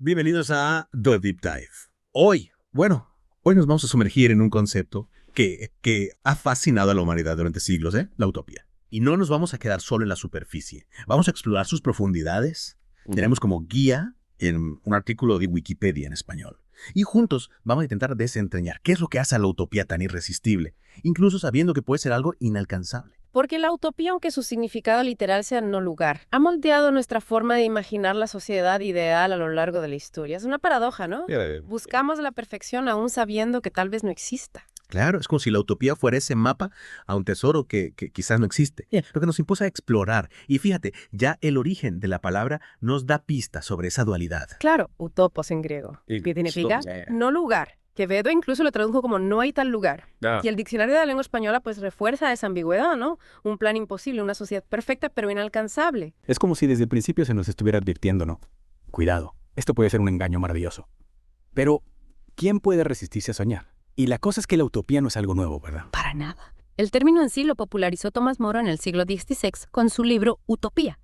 Bienvenidos a The Deep Dive. Hoy nos vamos a sumergir en un concepto que ha fascinado a la humanidad durante siglos, la utopía. Y no nos vamos a quedar solo en la superficie. Vamos a explorar sus profundidades. Tenemos como guía en un artículo de Wikipedia en español. Y juntos vamos a intentar desentrañar qué es lo que hace a la utopía tan irresistible, incluso sabiendo que puede ser algo inalcanzable. Porque la utopía, aunque su significado literal sea no lugar, ha moldeado nuestra forma de imaginar la sociedad ideal a lo largo de la historia. Es una paradoja, ¿no? Buscamos la perfección aún sabiendo que tal vez no exista. Claro, es como si la utopía fuera ese mapa a un tesoro que quizás no existe. Lo que nos impulsa a explorar. Y fíjate, ya el origen de la palabra nos da pistas sobre esa dualidad. Claro, utopos en griego. ¿Qué significa? No lugar. Quevedo incluso lo tradujo como no hay tal lugar. Y el diccionario de la lengua española pues refuerza esa ambigüedad, ¿no? Un plan imposible, una sociedad perfecta pero inalcanzable. Es como si desde el principio se nos estuviera advirtiendo, ¿no? Cuidado, esto puede ser un engaño maravilloso. Pero, ¿quién puede resistirse a soñar? Y la cosa es que la utopía no es algo nuevo, ¿verdad? Para nada. El término en sí lo popularizó Tomás Moro en el siglo XVI con su libro Utopía.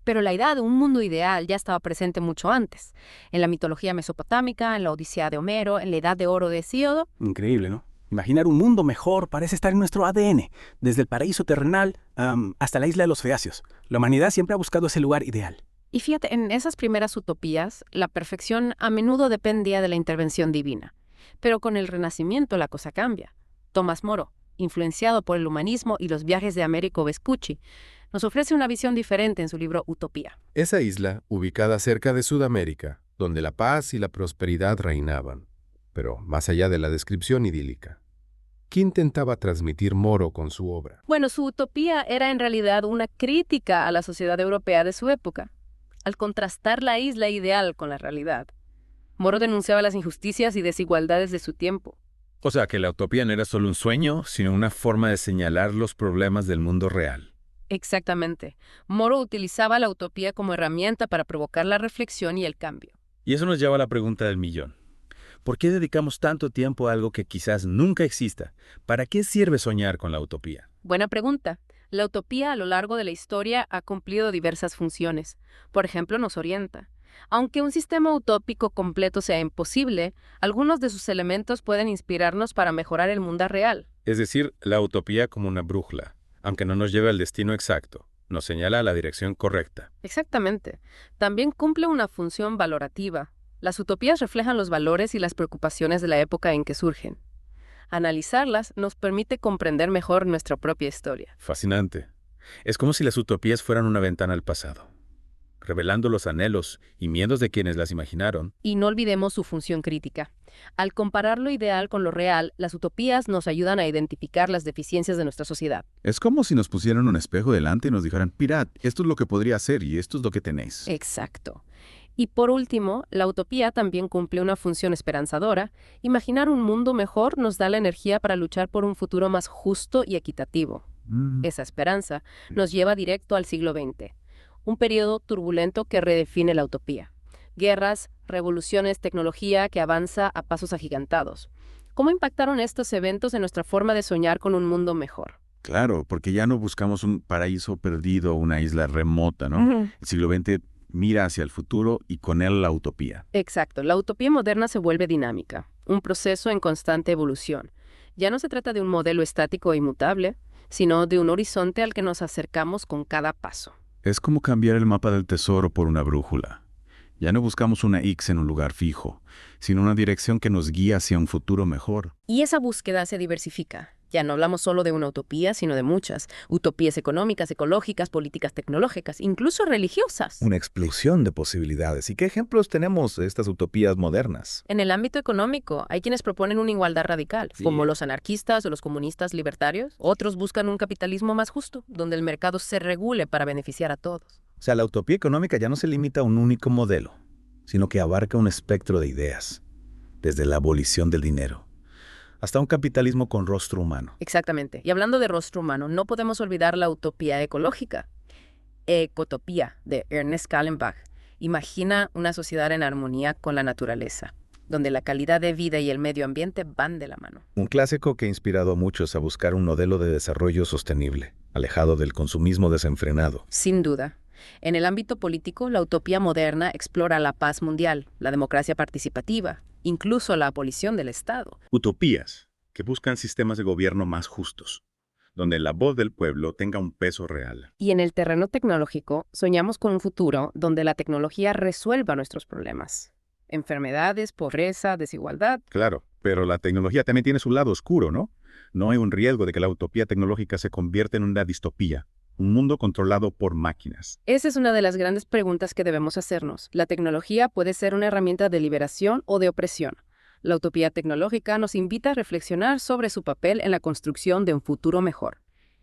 Pero la idea de un mundo ideal ya estaba presente mucho antes. En la mitología mesopotámica, en la Odisea de Homero, en la Edad de Oro de Hesíodo. Increíble, ¿no? Imaginar un mundo mejor parece estar en nuestro ADN, desde el paraíso terrenal hasta la isla de los Feacios. La humanidad siempre ha buscado ese lugar ideal. Y fíjate, en esas primeras utopías, la perfección a menudo dependía de la intervención divina. Pero con el Renacimiento la cosa cambia. Tomás Moro, influenciado por el humanismo y los viajes de Américo Vespucci, nos ofrece una visión diferente en su libro Utopía. Esa isla, ubicada cerca de Sudamérica, donde la paz y la prosperidad reinaban, pero más allá de la descripción idílica. ¿Qué intentaba transmitir Moro con su obra? Bueno, su utopía era en realidad una crítica a la sociedad europea de su época, al contrastar la isla ideal con la realidad. Moro denunciaba las injusticias y desigualdades de su tiempo. O sea, que la utopía no era solo un sueño, sino una forma de señalar los problemas del mundo real. Exactamente. Moro utilizaba la utopía como herramienta para provocar la reflexión y el cambio. Y eso nos lleva a la pregunta del millón. ¿Por qué dedicamos tanto tiempo a algo que quizás nunca exista? ¿Para qué sirve soñar con la utopía? Buena pregunta. La utopía a lo largo de la historia ha cumplido diversas funciones. Por ejemplo, nos orienta. Aunque un sistema utópico completo sea imposible, algunos de sus elementos pueden inspirarnos para mejorar el mundo real. Es decir, la utopía como una brújula, aunque no nos lleve al destino exacto, nos señala la dirección correcta. Exactamente. También cumple una función valorativa. Las utopías reflejan los valores y las preocupaciones de la época en que surgen. Analizarlas nos permite comprender mejor nuestra propia historia. Fascinante. Es como si las utopías fueran una ventana al pasado, revelando los anhelos y miedos de quienes las imaginaron. Y no olvidemos su función crítica. Al comparar lo ideal con lo real, las utopías nos ayudan a identificar las deficiencias de nuestra sociedad. Es como si nos pusieran un espejo delante y nos dijeran, mirad, esto es lo que podría ser y esto es lo que tenéis. Exacto. Y por último, la utopía también cumple una función esperanzadora. Imaginar un mundo mejor nos da la energía para luchar por un futuro más justo y equitativo. Esa esperanza nos lleva directo al siglo XX. Un periodo turbulento que redefine la utopía. Guerras, revoluciones, tecnología que avanza a pasos agigantados. ¿Cómo impactaron estos eventos en nuestra forma de soñar con un mundo mejor? Claro, porque ya no buscamos un paraíso perdido, una isla remota, ¿no? El siglo XX mira hacia el futuro y con él la utopía. Exacto. La utopía moderna se vuelve dinámica, un proceso en constante evolución. Ya no se trata de un modelo estático e inmutable, sino de un horizonte al que nos acercamos con cada paso. Es como cambiar el mapa del tesoro por una brújula. Ya no buscamos una X en un lugar fijo, sino una dirección que nos guía hacia un futuro mejor. Y esa búsqueda se diversifica. Ya no hablamos solo de una utopía, sino de muchas. Utopías económicas, ecológicas, políticas tecnológicas, incluso religiosas. Una explosión de posibilidades. ¿Y qué ejemplos tenemos de estas utopías modernas? En el ámbito económico, hay quienes proponen una igualdad radical, como los anarquistas o los comunistas libertarios. Otros buscan un capitalismo más justo, donde el mercado se regule para beneficiar a todos. O sea, la utopía económica ya no se limita a un único modelo, sino que abarca un espectro de ideas, desde la abolición del dinero hasta un capitalismo con rostro humano. Exactamente. Y hablando de rostro humano, no podemos olvidar la utopía ecológica. Ecotopía, de Ernest Callenbach, imagina una sociedad en armonía con la naturaleza, donde la calidad de vida y el medio ambiente van de la mano. Un clásico que ha inspirado a muchos a buscar un modelo de desarrollo sostenible, alejado del consumismo desenfrenado. Sin duda. En el ámbito político, la utopía moderna explora la paz mundial, la democracia participativa, incluso la abolición del Estado. Utopías que buscan sistemas de gobierno más justos, donde la voz del pueblo tenga un peso real. Y en el terreno tecnológico, soñamos con un futuro donde la tecnología resuelva nuestros problemas. Enfermedades, pobreza, desigualdad. Claro, pero la tecnología también tiene su lado oscuro, ¿no? No hay un riesgo de que la utopía tecnológica se convierta en una distopía, un mundo controlado por máquinas. Esa es una de las grandes preguntas que debemos hacernos. La tecnología puede ser una herramienta de liberación o de opresión. La utopía tecnológica nos invita a reflexionar sobre su papel en la construcción de un futuro mejor,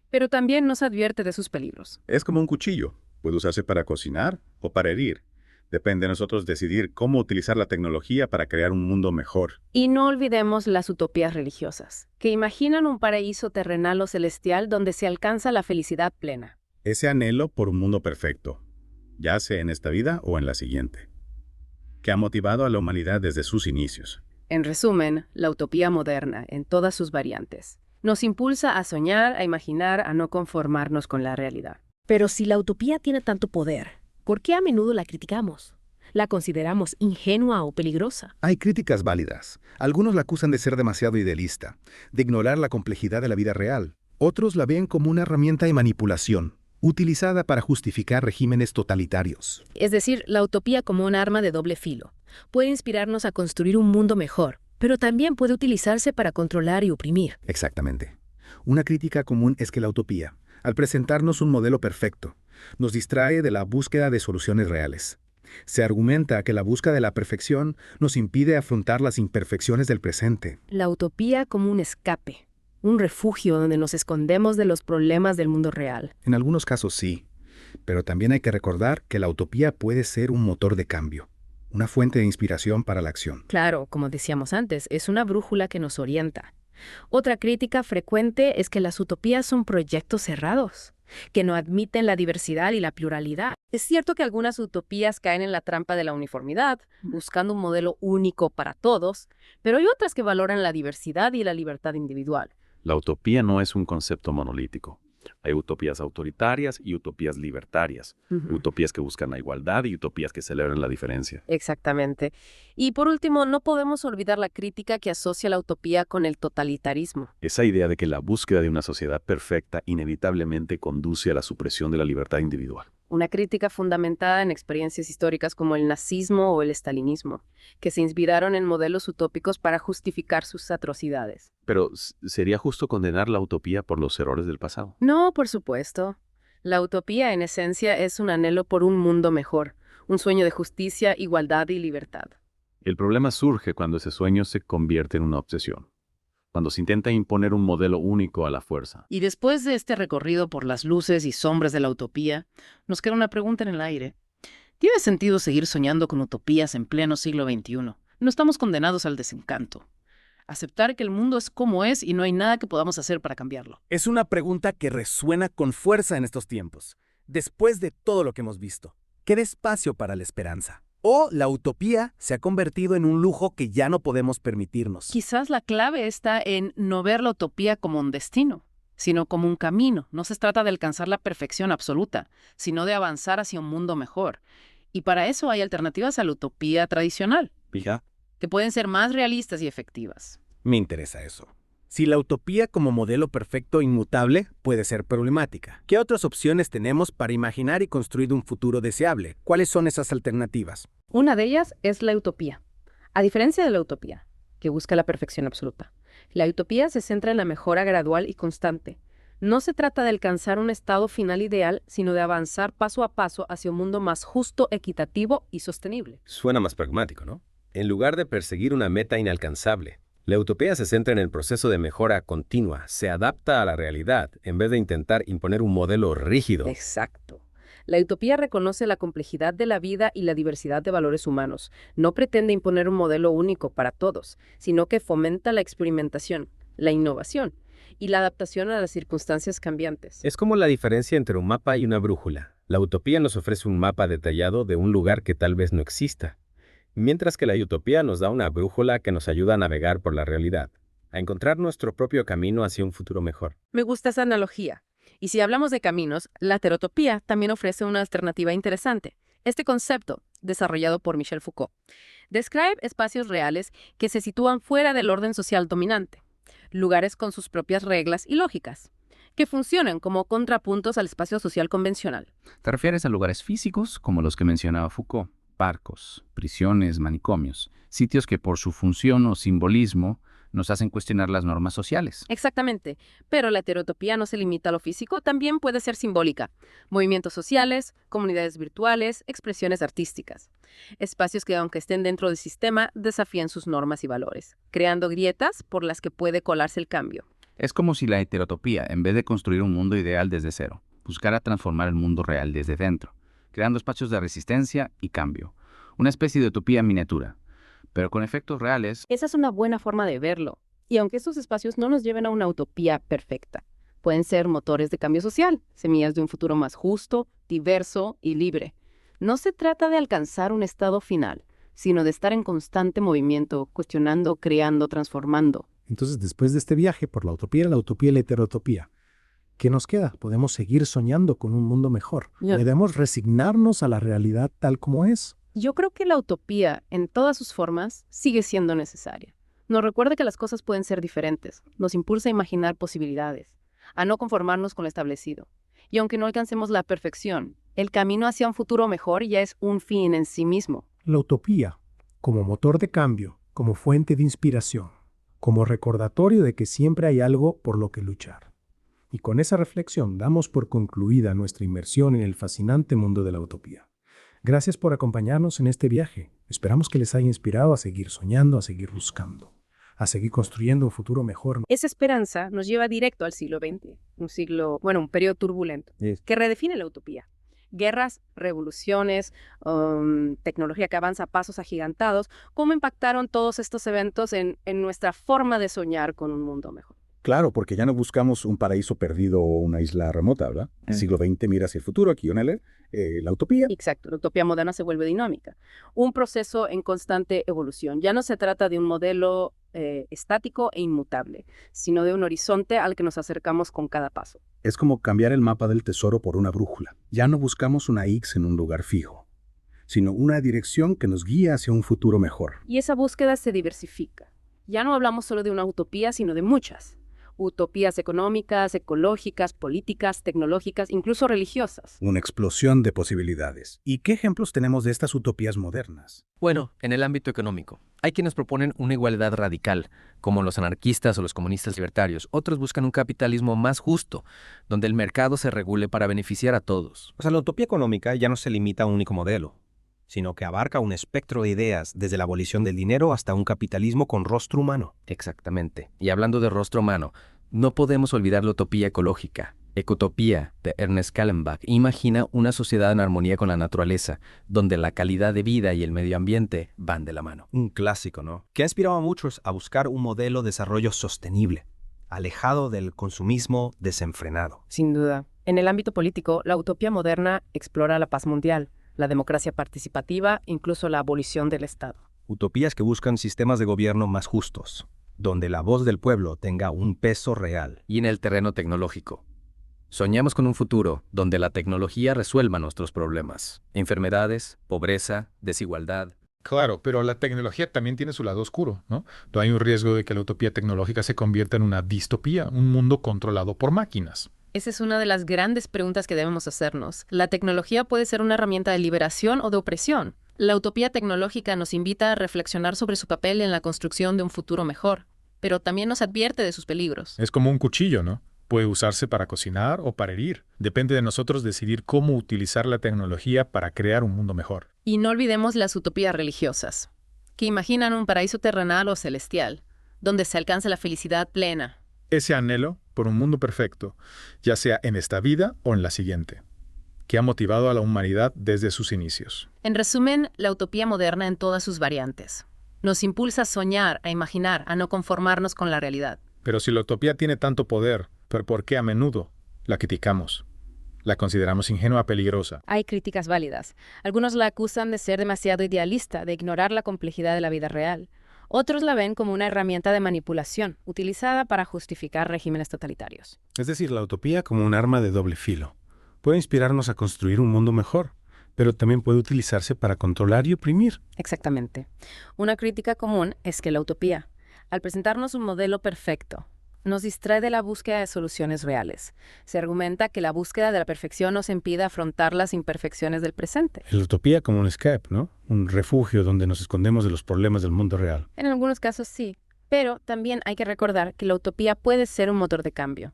pero también nos advierte de sus peligros. Es como un cuchillo, puede usarse para cocinar o para herir. Depende de nosotros decidir cómo utilizar la tecnología para crear un mundo mejor. Y no olvidemos las utopías religiosas, que imaginan un paraíso terrenal o celestial donde se alcanza la felicidad plena. Ese anhelo por un mundo perfecto, ya sea en esta vida o en la siguiente, que ha motivado a la humanidad desde sus inicios. En resumen, la utopía moderna, en todas sus variantes, nos impulsa a soñar, a imaginar, a no conformarnos con la realidad. Pero si la utopía tiene tanto poder, ¿por qué a menudo la criticamos? ¿La consideramos ingenua o peligrosa? Hay críticas válidas. Algunos la acusan de ser demasiado idealista, de ignorar la complejidad de la vida real. Otros la ven como una herramienta de manipulación, utilizada para justificar regímenes totalitarios. Es decir, la utopía como un arma de doble filo. Puede inspirarnos a construir un mundo mejor, pero también puede utilizarse para controlar y oprimir. Exactamente. Una crítica común es que la utopía, al presentarnos un modelo perfecto, nos distrae de la búsqueda de soluciones reales. Se argumenta que la búsqueda de la perfección nos impide afrontar las imperfecciones del presente. La utopía como un escape, un refugio donde nos escondemos de los problemas del mundo real. En algunos casos sí, pero también hay que recordar que la utopía puede ser un motor de cambio, una fuente de inspiración para la acción. Claro, como decíamos antes, es una brújula que nos orienta. Otra crítica frecuente es que las utopías son proyectos cerrados, que no admiten la diversidad y la pluralidad. Es cierto que algunas utopías caen en la trampa de la uniformidad, buscando un modelo único para todos, pero hay otras que valoran la diversidad y la libertad individual. La utopía no es un concepto monolítico. Hay utopías autoritarias y utopías libertarias, utopías que buscan la igualdad y utopías que celebran la diferencia. Exactamente. Y por último, no podemos olvidar la crítica que asocia la utopía con el totalitarismo. Esa idea de que la búsqueda de una sociedad perfecta inevitablemente conduce a la supresión de la libertad individual. Una crítica fundamentada en experiencias históricas como el nazismo o el estalinismo, que se inspiraron en modelos utópicos para justificar sus atrocidades. Pero, ¿sería justo condenar la utopía por los errores del pasado? No, por supuesto. La utopía, en esencia, es un anhelo por un mundo mejor, un sueño de justicia, igualdad y libertad. El problema surge cuando ese sueño se convierte en una obsesión, cuando se intenta imponer un modelo único a la fuerza. Y después de este recorrido por las luces y sombras de la utopía, nos queda una pregunta en el aire. ¿Tiene sentido seguir soñando con utopías en pleno siglo XXI? No estamos condenados al desencanto. Aceptar que el mundo es como es y no hay nada que podamos hacer para cambiarlo. Es una pregunta que resuena con fuerza en estos tiempos, después de todo lo que hemos visto. ¿Queda espacio para la esperanza? ¿O la utopía se ha convertido en un lujo que ya no podemos permitirnos? Quizás la clave está en no ver la utopía como un destino, sino como un camino. No se trata de alcanzar la perfección absoluta, sino de avanzar hacia un mundo mejor. Y para eso hay alternativas a la utopía tradicional. Fija. Que pueden ser más realistas y efectivas. Me interesa eso. Si la utopía como modelo perfecto e inmutable puede ser problemática, ¿qué otras opciones tenemos para imaginar y construir un futuro deseable? ¿Cuáles son esas alternativas? Una de ellas es la utopía. A diferencia de la utopía, que busca la perfección absoluta, la utopía se centra en la mejora gradual y constante. No se trata de alcanzar un estado final ideal, sino de avanzar paso a paso hacia un mundo más justo, equitativo y sostenible. Suena más pragmático, ¿no? En lugar de perseguir una meta inalcanzable, la utopía se centra en el proceso de mejora continua, se adapta a la realidad en vez de intentar imponer un modelo rígido. Exacto. La utopía reconoce la complejidad de la vida y la diversidad de valores humanos. No pretende imponer un modelo único para todos, sino que fomenta la experimentación, la innovación y la adaptación a las circunstancias cambiantes. Es como la diferencia entre un mapa y una brújula. La utopía nos ofrece un mapa detallado de un lugar que tal vez no exista, mientras que la utopía nos da una brújula que nos ayuda a navegar por la realidad, a encontrar nuestro propio camino hacia un futuro mejor. Me gusta esa analogía. Y si hablamos de caminos, la heterotopía también ofrece una alternativa interesante. Este concepto, desarrollado por Michel Foucault, describe espacios reales que se sitúan fuera del orden social dominante, lugares con sus propias reglas y lógicas, que funcionan como contrapuntos al espacio social convencional. Te refieres a lugares físicos como los que mencionaba Foucault, barcos, prisiones, manicomios, sitios que por su función o simbolismo nos hacen cuestionar las normas sociales. Exactamente, pero la heterotopía no se limita a lo físico, también puede ser simbólica. Movimientos sociales, comunidades virtuales, expresiones artísticas. Espacios que, aunque estén dentro del sistema, desafían sus normas y valores, creando grietas por las que puede colarse el cambio. Es como si la heterotopía, en vez de construir un mundo ideal desde cero, buscara transformar el mundo real desde dentro, creando espacios de resistencia y cambio. Una especie de utopía miniatura, pero con efectos reales. Esa es una buena forma de verlo. Y aunque estos espacios no nos lleven a una utopía perfecta, pueden ser motores de cambio social, semillas de un futuro más justo, diverso y libre. No se trata de alcanzar un estado final, sino de estar en constante movimiento, cuestionando, creando, transformando. Entonces, después de este viaje por la utopía y la heterotopía, ¿qué nos queda? Podemos seguir soñando con un mundo mejor. Podemos resignarnos a la realidad tal como es. Yo creo que la utopía, en todas sus formas, sigue siendo necesaria. Nos recuerda que las cosas pueden ser diferentes, nos impulsa a imaginar posibilidades, a no conformarnos con lo establecido. Y aunque no alcancemos la perfección, el camino hacia un futuro mejor ya es un fin en sí mismo. La utopía, como motor de cambio, como fuente de inspiración, como recordatorio de que siempre hay algo por lo que luchar. Y con esa reflexión damos por concluida nuestra inmersión en el fascinante mundo de la utopía. Gracias por acompañarnos en este viaje. Esperamos que les haya inspirado a seguir soñando, a seguir buscando, a seguir construyendo un futuro mejor. Esa esperanza nos lleva directo al siglo XX, un periodo turbulento, que redefine la utopía. Guerras, revoluciones, tecnología que avanza a pasos agigantados. ¿Cómo impactaron todos estos eventos en nuestra forma de soñar con un mundo mejor? Claro, porque ya no buscamos un paraíso perdido o una isla remota, ¿verdad? El siglo XX mira hacia el futuro, aquí la utopía. Exacto, la utopía moderna se vuelve dinámica. Un proceso en constante evolución. Ya no se trata de un modelo estático e inmutable, sino de un horizonte al que nos acercamos con cada paso. Es como cambiar el mapa del tesoro por una brújula. Ya no buscamos una X en un lugar fijo, sino una dirección que nos guía hacia un futuro mejor. Y esa búsqueda se diversifica. Ya no hablamos solo de una utopía, sino de muchas. Utopías económicas, ecológicas, políticas, tecnológicas, incluso religiosas. Una explosión de posibilidades. ¿Y qué ejemplos tenemos de estas utopías modernas? Bueno, en el ámbito económico, hay quienes proponen una igualdad radical, como los anarquistas o los comunistas libertarios. Otros buscan un capitalismo más justo, donde el mercado se regule para beneficiar a todos. La utopía económica ya no se limita a un único modelo, sino que abarca un espectro de ideas, desde la abolición del dinero hasta un capitalismo con rostro humano. Exactamente. Y hablando de rostro humano, no podemos olvidar la utopía ecológica. Ecotopía, de Ernest Callenbach, imagina una sociedad en armonía con la naturaleza, donde la calidad de vida y el medio ambiente van de la mano. Un clásico, ¿no? Que ha inspirado a muchos a buscar un modelo de desarrollo sostenible, alejado del consumismo desenfrenado. Sin duda. En el ámbito político, la utopía moderna explora la paz mundial, la democracia participativa, incluso la abolición del Estado. Utopías que buscan sistemas de gobierno más justos, donde la voz del pueblo tenga un peso real. Y en el terreno tecnológico, soñamos con un futuro donde la tecnología resuelva nuestros problemas. Enfermedades, pobreza, desigualdad. Claro, pero la tecnología también tiene su lado oscuro, ¿no? Hay un riesgo de que la utopía tecnológica se convierta en una distopía, un mundo controlado por máquinas. Esa es una de las grandes preguntas que debemos hacernos. ¿La tecnología puede ser una herramienta de liberación o de opresión? La utopía tecnológica nos invita a reflexionar sobre su papel en la construcción de un futuro mejor, pero también nos advierte de sus peligros. Es como un cuchillo, ¿no? Puede usarse para cocinar o para herir. Depende de nosotros decidir cómo utilizar la tecnología para crear un mundo mejor. Y no olvidemos las utopías religiosas, que imaginan un paraíso terrenal o celestial, donde se alcanza la felicidad plena. Ese anhelo por un mundo perfecto, ya sea en esta vida o en la siguiente, que ha motivado a la humanidad desde sus inicios. En resumen, la utopía moderna en todas sus variantes nos impulsa a soñar, a imaginar, a no conformarnos con la realidad. Pero si la utopía tiene tanto poder, ¿por qué a menudo la criticamos? La consideramos ingenua, peligrosa. Hay críticas válidas. Algunos la acusan de ser demasiado idealista, de ignorar la complejidad de la vida real. Otros la ven como una herramienta de manipulación, utilizada para justificar regímenes totalitarios. Es decir, la utopía como un arma de doble filo. Puede inspirarnos a construir un mundo mejor, pero también puede utilizarse para controlar y oprimir. Exactamente. Una crítica común es que la utopía, al presentarnos un modelo perfecto, nos distrae de la búsqueda de soluciones reales. Se argumenta que la búsqueda de la perfección nos impide afrontar las imperfecciones del presente. La utopía como un escape, ¿no? Un refugio donde nos escondemos de los problemas del mundo real. En algunos casos sí, pero también hay que recordar que la utopía puede ser un motor de cambio,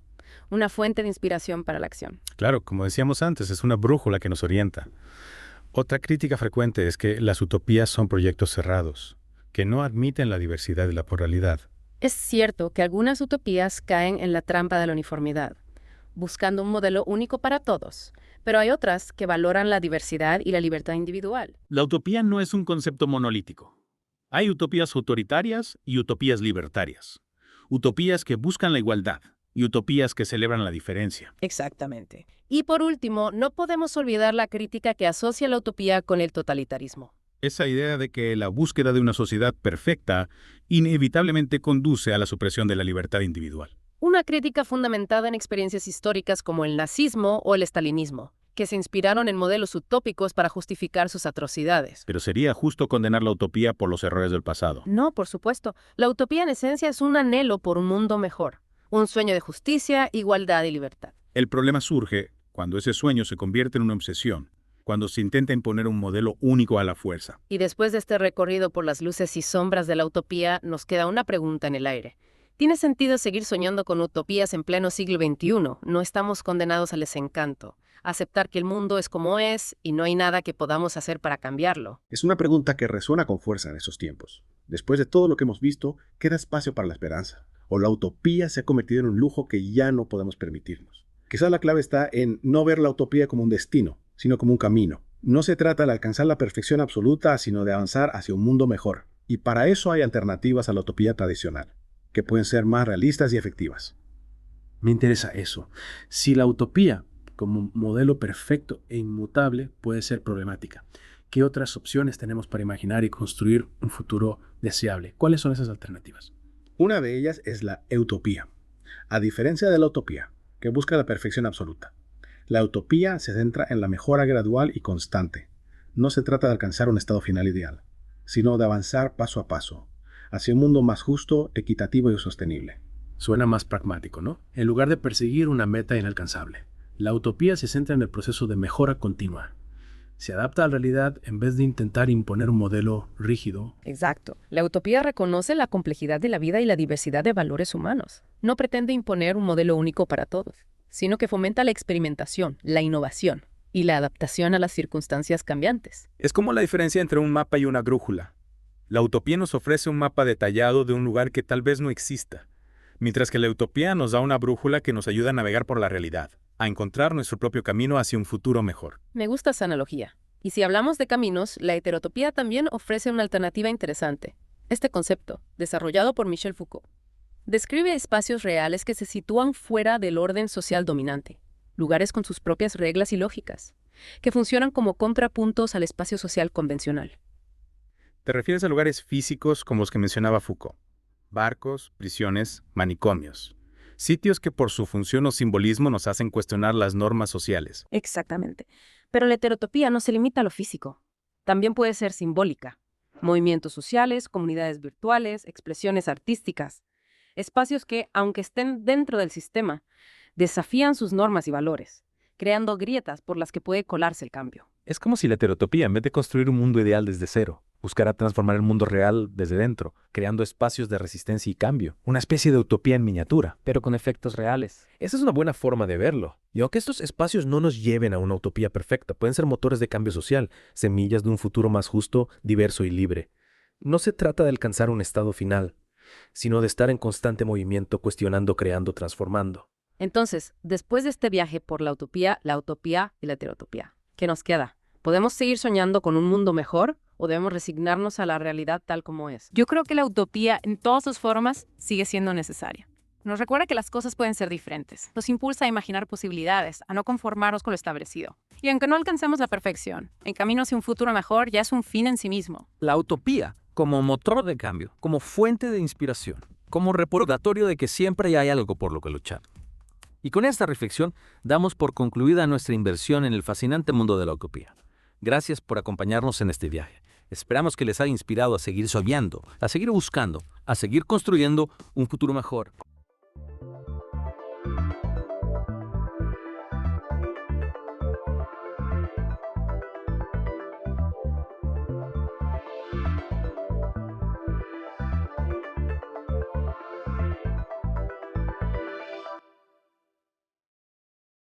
una fuente de inspiración para la acción. Claro, como decíamos antes, es una brújula que nos orienta. Otra crítica frecuente es que las utopías son proyectos cerrados, que no admiten la diversidad y la pluralidad. Es cierto que algunas utopías caen en la trampa de la uniformidad, buscando un modelo único para todos, pero hay otras que valoran la diversidad y la libertad individual. La utopía no es un concepto monolítico. Hay utopías autoritarias y utopías libertarias. Utopías que buscan la igualdad y utopías que celebran la diferencia. Exactamente. Y por último, no podemos olvidar la crítica que asocia la utopía con el totalitarismo. Esa idea de que la búsqueda de una sociedad perfecta inevitablemente conduce a la supresión de la libertad individual. Una crítica fundamentada en experiencias históricas como el nazismo o el estalinismo, que se inspiraron en modelos utópicos para justificar sus atrocidades. Pero sería justo condenar la utopía por los errores del pasado. No, por supuesto. La utopía en esencia es un anhelo por un mundo mejor, un sueño de justicia, igualdad y libertad. El problema surge cuando ese sueño se convierte en una obsesión, cuando se intenta imponer un modelo único a la fuerza. Y después de este recorrido por las luces y sombras de la utopía, nos queda una pregunta en el aire. ¿Tiene sentido seguir soñando con utopías en pleno siglo XXI? No estamos condenados al desencanto. Aceptar que el mundo es como es y no hay nada que podamos hacer para cambiarlo. Es una pregunta que resuena con fuerza en estos tiempos. Después de todo lo que hemos visto, queda espacio para la esperanza. O la utopía se ha convertido en un lujo que ya no podemos permitirnos. Quizás la clave está en no ver la utopía como un destino, sino como un camino. No se trata de alcanzar la perfección absoluta, sino de avanzar hacia un mundo mejor. Y para eso hay alternativas a la utopía tradicional, que pueden ser más realistas y efectivas. Me interesa eso. Si la utopía, como modelo perfecto e inmutable, puede ser problemática, ¿qué otras opciones tenemos para imaginar y construir un futuro deseable? ¿Cuáles son esas alternativas? Una de ellas es la utopía. A diferencia de la utopía, que busca la perfección absoluta, la utopía se centra en la mejora gradual y constante. No se trata de alcanzar un estado final ideal, sino de avanzar paso a paso, hacia un mundo más justo, equitativo y sostenible. Suena más pragmático, ¿no? En lugar de perseguir una meta inalcanzable, la utopía se centra en el proceso de mejora continua. Se adapta a la realidad en vez de intentar imponer un modelo rígido. Exacto. La utopía reconoce la complejidad de la vida y la diversidad de valores humanos. No pretende imponer un modelo único para todos, sino que fomenta la experimentación, la innovación y la adaptación a las circunstancias cambiantes. Es como la diferencia entre un mapa y una brújula. La utopía nos ofrece un mapa detallado de un lugar que tal vez no exista, mientras que la utopía nos da una brújula que nos ayuda a navegar por la realidad, a encontrar nuestro propio camino hacia un futuro mejor. Me gusta esa analogía. Y si hablamos de caminos, la heterotopía también ofrece una alternativa interesante. Este concepto, desarrollado por Michel Foucault, describe espacios reales que se sitúan fuera del orden social dominante, lugares con sus propias reglas y lógicas, que funcionan como contrapuntos al espacio social convencional. ¿Te refieres a lugares físicos como los que mencionaba Foucault? Barcos, prisiones, manicomios. Sitios que por su función o simbolismo nos hacen cuestionar las normas sociales. Exactamente. Pero la heterotopía no se limita a lo físico. También puede ser simbólica. Movimientos sociales, comunidades virtuales, expresiones artísticas. Espacios que, aunque estén dentro del sistema, desafían sus normas y valores, creando grietas por las que puede colarse el cambio. Es como si la heterotopía, en vez de construir un mundo ideal desde cero, buscara transformar el mundo real desde dentro, creando espacios de resistencia y cambio. Una especie de utopía en miniatura. Pero con efectos reales. Esa es una buena forma de verlo. Y aunque estos espacios no nos lleven a una utopía perfecta, pueden ser motores de cambio social, semillas de un futuro más justo, diverso y libre. No se trata de alcanzar un estado final, sino de estar en constante movimiento, cuestionando, creando, transformando. Entonces, después de este viaje por la utopía y la heterotopía, ¿qué nos queda? ¿Podemos seguir soñando con un mundo mejor o debemos resignarnos a la realidad tal como es? Yo creo que la utopía, en todas sus formas, sigue siendo necesaria. Nos recuerda que las cosas pueden ser diferentes. Nos impulsa a imaginar posibilidades, a no conformarnos con lo establecido. Y aunque no alcancemos la perfección, el camino hacia un futuro mejor ya es un fin en sí mismo. La utopía como motor de cambio, como fuente de inspiración, como recordatorio de que siempre hay algo por lo que luchar. Y con esta reflexión damos por concluida nuestra inversión en el fascinante mundo de la utopía. Gracias por acompañarnos en este viaje. Esperamos que les haya inspirado a seguir soñando, a seguir buscando, a seguir construyendo un futuro mejor.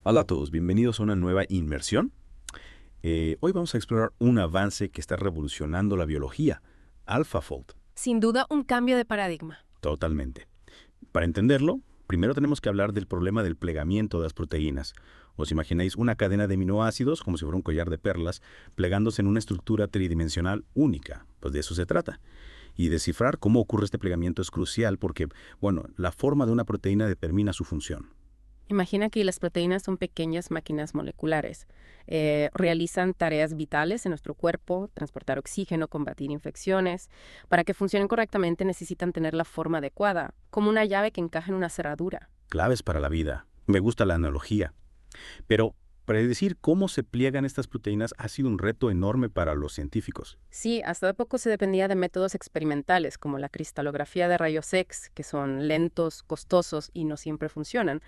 Hola a todos, bienvenidos a una nueva inmersión. Hoy vamos a explorar un avance que está revolucionando la biología, AlphaFold. Sin duda, un cambio de paradigma. Totalmente. Para entenderlo, primero tenemos que hablar del problema del plegamiento de las proteínas. ¿Os imagináis una cadena de aminoácidos, como si fuera un collar de perlas, plegándose en una estructura tridimensional única? Pues de eso se trata. Y descifrar cómo ocurre este plegamiento es crucial porque, bueno, la forma de una proteína determina su función. Imagina que las proteínas son pequeñas máquinas moleculares. Realizan tareas vitales en nuestro cuerpo, transportar oxígeno, combatir infecciones. Para que funcionen correctamente necesitan tener la forma adecuada, como una llave que encaja en una cerradura. Claves para la vida. Me gusta la analogía. Pero predecir cómo se pliegan estas proteínas ha sido un reto enorme para los científicos. Sí, hasta de poco se dependía de métodos experimentales, como la cristalografía de rayos X, que son lentos, costosos y no siempre funcionan.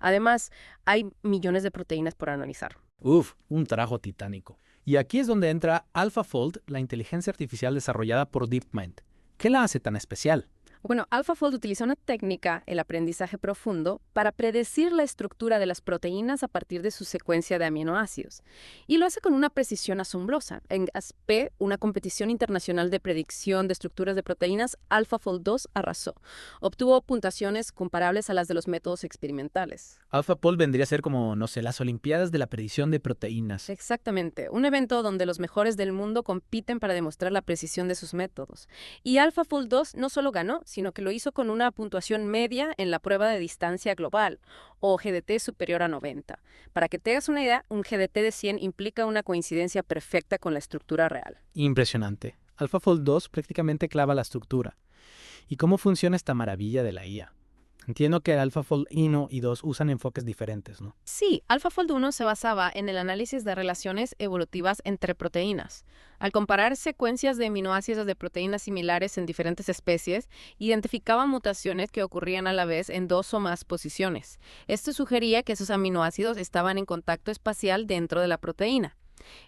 Además, hay millones de proteínas por analizar. Uf, un trabajo titánico. Y aquí es donde entra AlphaFold, la inteligencia artificial desarrollada por DeepMind. ¿Qué la hace tan especial? Bueno, AlphaFold utiliza una técnica, el aprendizaje profundo, para predecir la estructura de las proteínas a partir de su secuencia de aminoácidos. Y lo hace con una precisión asombrosa. En ASP, una competición internacional de predicción de estructuras de proteínas, AlphaFold 2 arrasó. Obtuvo puntuaciones comparables a las de los métodos experimentales. AlphaFold vendría a ser como, no sé, las Olimpiadas de la predicción de proteínas. Exactamente, un evento donde los mejores del mundo compiten para demostrar la precisión de sus métodos. Y AlphaFold 2 no solo ganó, sino que lo hizo con una puntuación media en la prueba de distancia global, o GDT superior a 90. Para que te hagas una idea, un GDT de 100 implica una coincidencia perfecta con la estructura real. Impresionante. AlphaFold 2 prácticamente clava la estructura. ¿Y cómo funciona esta maravilla de la IA? Entiendo que AlphaFold 1 y 2 usan enfoques diferentes, ¿no? Sí, AlphaFold 1 se basaba en el análisis de relaciones evolutivas entre proteínas. Al comparar secuencias de aminoácidos de proteínas similares en diferentes especies, identificaba mutaciones que ocurrían a la vez en 2 o más posiciones. Esto sugería que esos aminoácidos estaban en contacto espacial dentro de la proteína.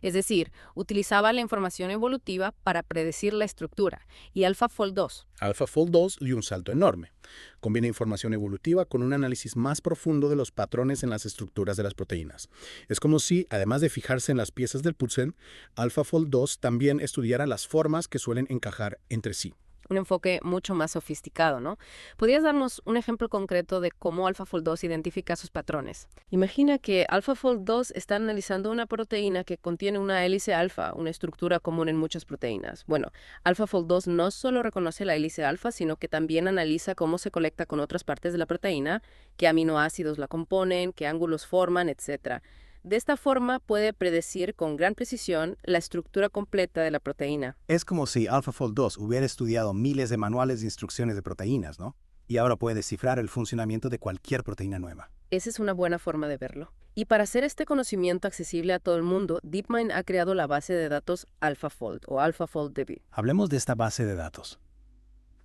Es decir, utilizaba la información evolutiva para predecir la estructura. Y AlphaFold 2. AlphaFold 2 dio un salto enorme. Combina información evolutiva con un análisis más profundo de los patrones en las estructuras de las proteínas. Es como si, además de fijarse en las piezas del puzzle, AlphaFold 2 también estudiara las formas que suelen encajar entre sí. Un enfoque mucho más sofisticado, ¿no? ¿Podrías darnos un ejemplo concreto de cómo AlphaFold 2 identifica sus patrones? Imagina que AlphaFold 2 está analizando una proteína que contiene una hélice alfa, una estructura común en muchas proteínas. Bueno, AlphaFold 2 no solo reconoce la hélice alfa, sino que también analiza cómo se conecta con otras partes de la proteína, qué aminoácidos la componen, qué ángulos forman, etc. De esta forma puede predecir con gran precisión la estructura completa de la proteína. Es como si AlphaFold 2 hubiera estudiado miles de manuales de instrucciones de proteínas, ¿no? Y ahora puede descifrar el funcionamiento de cualquier proteína nueva. Esa es una buena forma de verlo. Y para hacer este conocimiento accesible a todo el mundo, DeepMind ha creado la base de datos AlphaFold o AlphaFoldDB. Hablemos de esta base de datos.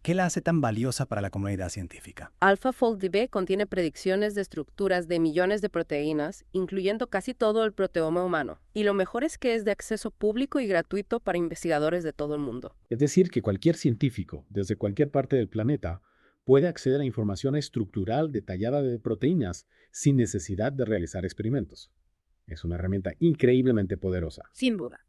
¿Qué la hace tan valiosa para la comunidad científica? AlphaFoldDB contiene predicciones de estructuras de millones de proteínas, incluyendo casi todo el proteoma humano. Y lo mejor es que es de acceso público y gratuito para investigadores de todo el mundo. Es decir, que cualquier científico, desde cualquier parte del planeta, puede acceder a información estructural detallada de proteínas sin necesidad de realizar experimentos. Es una herramienta increíblemente poderosa. Sin duda.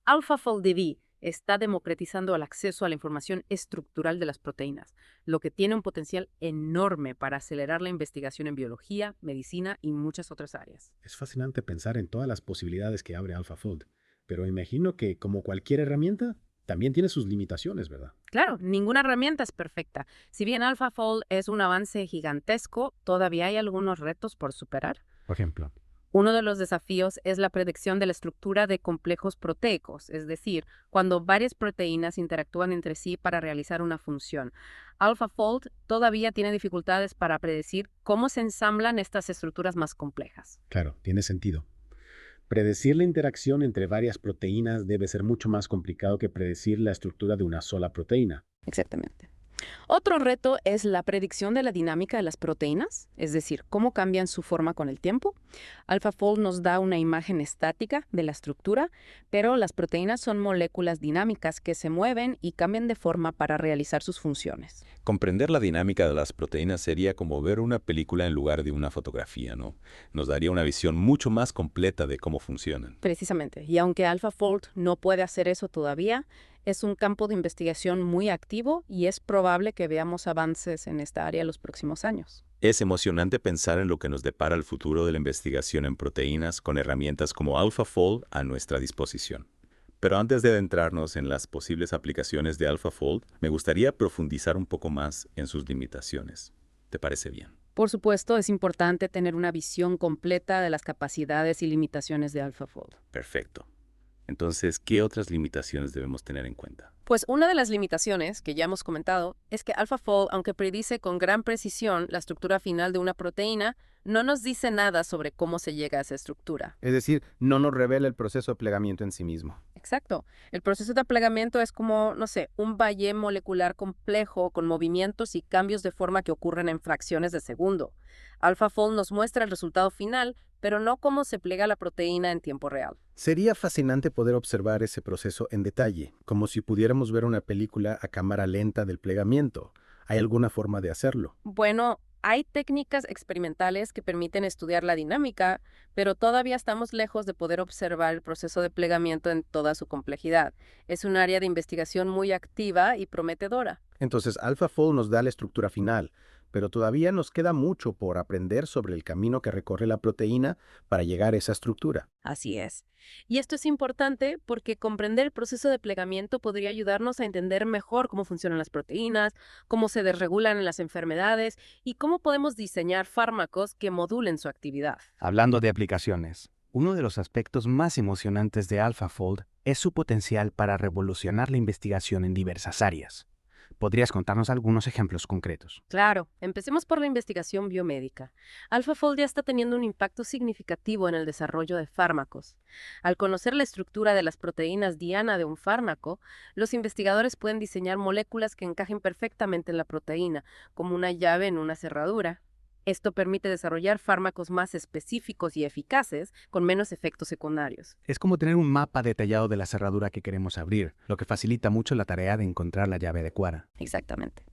AlphaFoldDB está democratizando el acceso a la información estructural de las proteínas, lo que tiene un potencial enorme para acelerar la investigación en biología, medicina y muchas otras áreas. Es fascinante pensar en todas las posibilidades que abre AlphaFold, pero imagino que, como cualquier herramienta, también tiene sus limitaciones, ¿verdad? Claro, ninguna herramienta es perfecta. Si bien AlphaFold es un avance gigantesco, todavía hay algunos retos por superar. Por ejemplo, Uno de los desafíos es la predicción de la estructura de complejos proteicos, es decir, cuando varias proteínas interactúan entre sí para realizar una función. AlphaFold todavía tiene dificultades para predecir cómo se ensamblan estas estructuras más complejas. Claro, tiene sentido. Predecir la interacción entre varias proteínas debe ser mucho más complicado que predecir la estructura de una sola proteína. Exactamente. Otro reto es la predicción de la dinámica de las proteínas, es decir, cómo cambian su forma con el tiempo. AlphaFold nos da una imagen estática de la estructura, pero las proteínas son moléculas dinámicas que se mueven y cambian de forma para realizar sus funciones. Comprender la dinámica de las proteínas sería como ver una película en lugar de una fotografía, ¿no? Nos daría una visión mucho más completa de cómo funcionan. Precisamente, y aunque AlphaFold no puede hacer eso todavía, es un campo de investigación muy activo y es probable que veamos avances en esta área en los próximos años. Es emocionante pensar en lo que nos depara el futuro de la investigación en proteínas con herramientas como AlphaFold a nuestra disposición. Pero antes de adentrarnos en las posibles aplicaciones de AlphaFold, me gustaría profundizar un poco más en sus limitaciones. ¿Te parece bien? Por supuesto, es importante tener una visión completa de las capacidades y limitaciones de AlphaFold. Perfecto. Entonces, ¿qué otras limitaciones debemos tener en cuenta? Pues una de las limitaciones que ya hemos comentado es que AlphaFold, aunque predice con gran precisión la estructura final de una proteína, no nos dice nada sobre cómo se llega a esa estructura. Es decir, no nos revela el proceso de plegamiento en sí mismo. Exacto. El proceso de plegamiento es como, no sé, un valle molecular complejo con movimientos y cambios de forma que ocurren en fracciones de segundo. AlphaFold nos muestra el resultado final, pero no cómo se plega la proteína en tiempo real. Sería fascinante poder observar ese proceso en detalle, como si pudiéramos ver una película a cámara lenta del plegamiento. ¿Hay alguna forma de hacerlo? Bueno, hay técnicas experimentales que permiten estudiar la dinámica, pero todavía estamos lejos de poder observar el proceso de plegamiento en toda su complejidad. Es un área de investigación muy activa y prometedora. Entonces, AlphaFold nos da la estructura final, pero todavía nos queda mucho por aprender sobre el camino que recorre la proteína para llegar a esa estructura. Así es. Y esto es importante porque comprender el proceso de plegamiento podría ayudarnos a entender mejor cómo funcionan las proteínas, cómo se desregulan en las enfermedades y cómo podemos diseñar fármacos que modulen su actividad. Hablando de aplicaciones, uno de los aspectos más emocionantes de AlphaFold es su potencial para revolucionar la investigación en diversas áreas. ¿Podrías contarnos algunos ejemplos concretos? Claro, empecemos por la investigación biomédica. AlphaFold ya está teniendo un impacto significativo en el desarrollo de fármacos. Al conocer la estructura de las proteínas diana de un fármaco, los investigadores pueden diseñar moléculas que encajen perfectamente en la proteína, como una llave en una cerradura. Esto permite desarrollar fármacos más específicos y eficaces con menos efectos secundarios. Es como tener un mapa detallado de la cerradura que queremos abrir, lo que facilita mucho la tarea de encontrar la llave adecuada. Exactamente.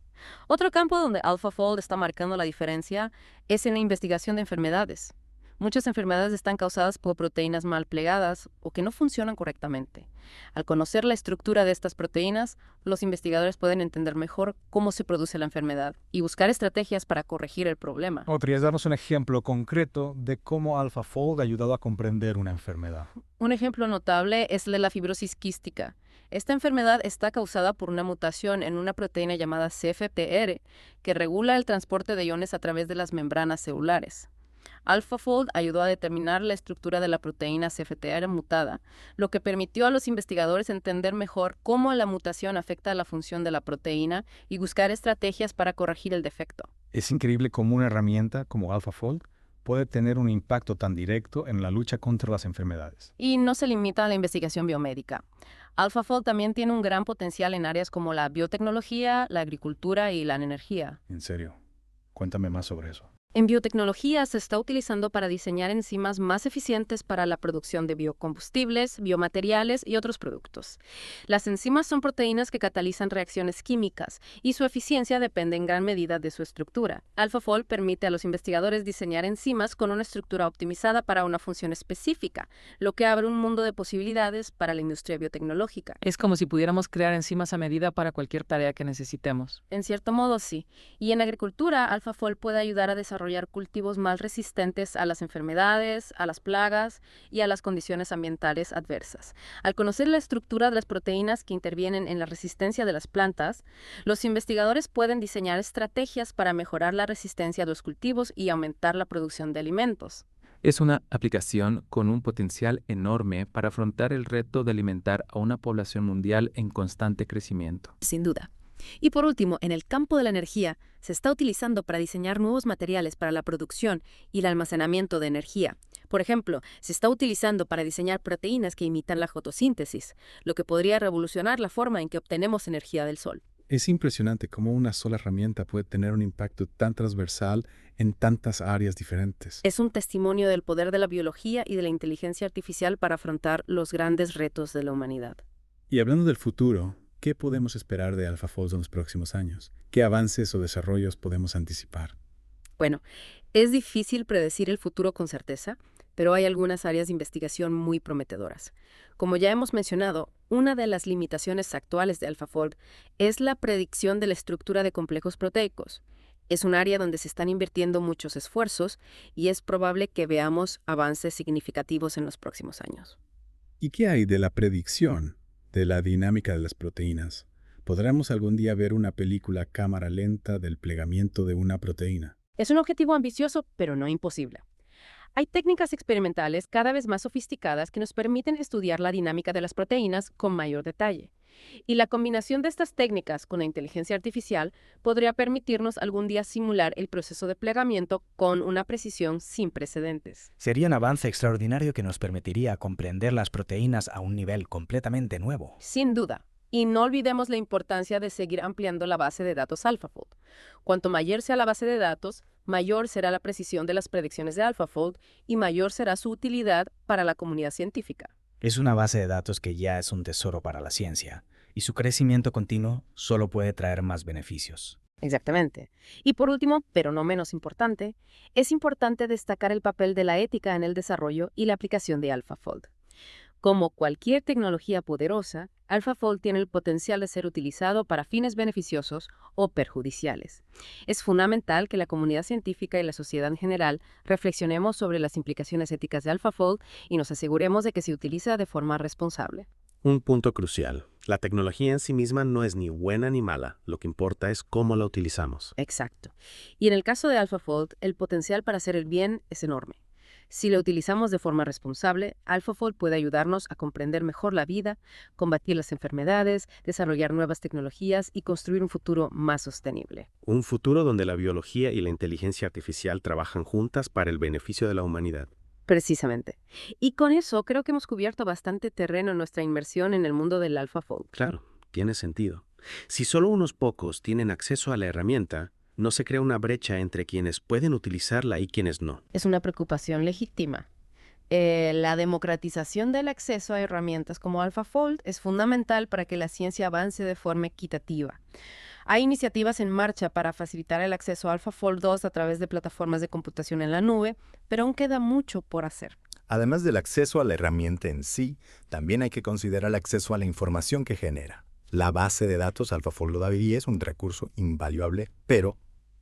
Otro campo donde AlphaFold está marcando la diferencia es en la investigación de enfermedades. Muchas enfermedades están causadas por proteínas mal plegadas o que no funcionan correctamente. Al conocer la estructura de estas proteínas, los investigadores pueden entender mejor cómo se produce la enfermedad y buscar estrategias para corregir el problema. ¿Podrías darnos un ejemplo concreto de cómo AlphaFold ha ayudado a comprender una enfermedad? Un ejemplo notable es el de la fibrosis quística. Esta enfermedad está causada por una mutación en una proteína llamada CFTR, que regula el transporte de iones a través de las membranas celulares. AlphaFold ayudó a determinar la estructura de la proteína CFTR mutada, lo que permitió a los investigadores entender mejor cómo la mutación afecta a la función de la proteína y buscar estrategias para corregir el defecto. Es increíble cómo una herramienta como AlphaFold puede tener un impacto tan directo en la lucha contra las enfermedades. Y no se limita a la investigación biomédica. AlphaFold también tiene un gran potencial en áreas como la biotecnología, la agricultura y la energía. En serio, cuéntame más sobre eso. En biotecnología se está utilizando para diseñar enzimas más eficientes para la producción de biocombustibles, biomateriales y otros productos. Las enzimas son proteínas que catalizan reacciones químicas y su eficiencia depende en gran medida de su estructura. AlphaFold permite a los investigadores diseñar enzimas con una estructura optimizada para una función específica, lo que abre un mundo de posibilidades para la industria biotecnológica. Es como si pudiéramos crear enzimas a medida para cualquier tarea que necesitemos. En cierto modo, sí. Y en agricultura, AlphaFold puede ayudar a desarrollar cultivos más resistentes a las enfermedades, a las plagas y a las condiciones ambientales adversas. Al conocer la estructura de las proteínas que intervienen en la resistencia de las plantas, los investigadores pueden diseñar estrategias para mejorar la resistencia de los cultivos y aumentar la producción de alimentos. Es una aplicación con un potencial enorme para afrontar el reto de alimentar a una población mundial en constante crecimiento. Sin duda. Y por último, en el campo de la energía, se está utilizando para diseñar nuevos materiales para la producción y el almacenamiento de energía. Por ejemplo, se está utilizando para diseñar proteínas que imitan la fotosíntesis, lo que podría revolucionar la forma en que obtenemos energía del sol. Es impresionante cómo una sola herramienta puede tener un impacto tan transversal en tantas áreas diferentes. Es un testimonio del poder de la biología y de la inteligencia artificial para afrontar los grandes retos de la humanidad. Y hablando del futuro, ¿qué podemos esperar de AlphaFold en los próximos años? ¿Qué avances o desarrollos podemos anticipar? Bueno, es difícil predecir el futuro con certeza, pero hay algunas áreas de investigación muy prometedoras. Como ya hemos mencionado, una de las limitaciones actuales de AlphaFold es la predicción de la estructura de complejos proteicos. Es un área donde se están invirtiendo muchos esfuerzos y es probable que veamos avances significativos en los próximos años. ¿Y qué hay de la predicción de la dinámica de las proteínas? ¿Podremos algún día ver una película a cámara lenta del plegamiento de una proteína? Es un objetivo ambicioso, pero no imposible. Hay técnicas experimentales cada vez más sofisticadas que nos permiten estudiar la dinámica de las proteínas con mayor detalle. Y la combinación de estas técnicas con la inteligencia artificial podría permitirnos algún día simular el proceso de plegamiento con una precisión sin precedentes. Sería un avance extraordinario que nos permitiría comprender las proteínas a un nivel completamente nuevo. Sin duda. Y no olvidemos la importancia de seguir ampliando la base de datos AlphaFold. Cuanto mayor sea la base de datos, mayor será la precisión de las predicciones de AlphaFold y mayor será su utilidad para la comunidad científica. Es una base de datos que ya es un tesoro para la ciencia, y su crecimiento continuo solo puede traer más beneficios. Exactamente. Y por último, pero no menos importante, es importante destacar el papel de la ética en el desarrollo y la aplicación de AlphaFold. Como cualquier tecnología poderosa, AlphaFold tiene el potencial de ser utilizado para fines beneficiosos o perjudiciales. Es fundamental que la comunidad científica y la sociedad en general reflexionemos sobre las implicaciones éticas de AlphaFold y nos aseguremos de que se utiliza de forma responsable. Un punto crucial. La tecnología en sí misma no es ni buena ni mala. Lo que importa es cómo la utilizamos. Exacto. Y en el caso de AlphaFold, el potencial para hacer el bien es enorme. Si lo utilizamos de forma responsable, AlphaFold puede ayudarnos a comprender mejor la vida, combatir las enfermedades, desarrollar nuevas tecnologías y construir un futuro más sostenible. Un futuro donde la biología y la inteligencia artificial trabajan juntas para el beneficio de la humanidad. Precisamente. Y con eso creo que hemos cubierto bastante terreno en nuestra inmersión en el mundo del AlphaFold. Claro, tiene sentido. Si solo unos pocos tienen acceso a la herramienta, no se crea una brecha entre quienes pueden utilizarla y quienes no. Es una preocupación legítima. La democratización del acceso a herramientas como AlphaFold es fundamental para que la ciencia avance de forma equitativa. Hay iniciativas en marcha para facilitar el acceso a AlphaFold 2 a través de plataformas de computación en la nube, pero aún queda mucho por hacer. Además del acceso a la herramienta en sí, también hay que considerar el acceso a la información que genera. La base de datos AlphaFold todavía es un recurso invaluable, pero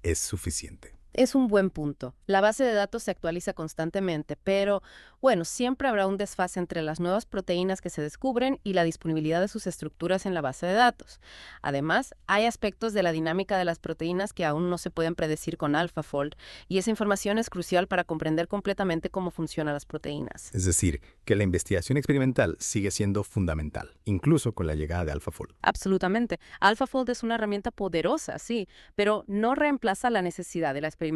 es suficiente. Es un buen punto. La base de datos se actualiza constantemente, pero, bueno, siempre habrá un desfase entre las nuevas proteínas que se descubren y la disponibilidad de sus estructuras en la base de datos. Además, hay aspectos de la dinámica de las proteínas que aún no se pueden predecir con AlphaFold, y esa información es crucial para comprender completamente cómo funcionan las proteínas. Es decir, que la investigación experimental sigue siendo fundamental, incluso con la llegada de AlphaFold. Absolutamente. AlphaFold es una herramienta poderosa, sí, pero no reemplaza la necesidad de la experimentación.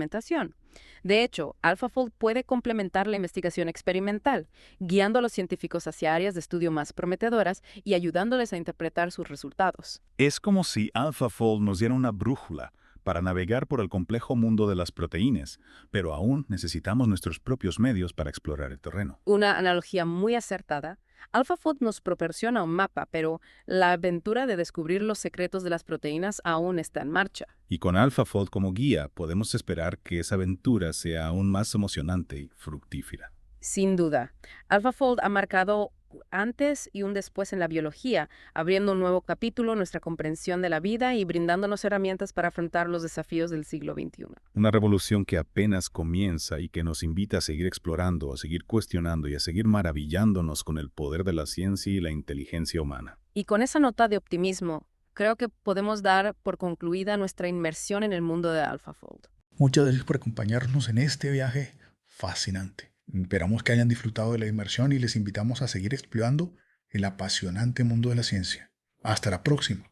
De hecho, AlphaFold puede complementar la investigación experimental, guiando a los científicos hacia áreas de estudio más prometedoras y ayudándoles a interpretar sus resultados. Es como si AlphaFold nos diera una brújula para navegar por el complejo mundo de las proteínas, pero aún necesitamos nuestros propios medios para explorar el terreno. Una analogía muy acertada. AlphaFold nos proporciona un mapa, pero la aventura de descubrir los secretos de las proteínas aún está en marcha. Y con AlphaFold como guía, podemos esperar que esa aventura sea aún más emocionante y fructífera. Sin duda. AlphaFold ha marcado antes y un después en la biología, abriendo un nuevo capítulo en nuestra comprensión de la vida y brindándonos herramientas para afrontar los desafíos del siglo XXI. Una revolución que apenas comienza y que nos invita a seguir explorando, a seguir cuestionando y a seguir maravillándonos con el poder de la ciencia y la inteligencia humana. Y con esa nota de optimismo, creo que podemos dar por concluida nuestra inmersión en el mundo de AlphaFold. Muchas gracias por acompañarnos en este viaje fascinante. Esperamos que hayan disfrutado de la inmersión y les invitamos a seguir explorando el apasionante mundo de la ciencia. Hasta la próxima.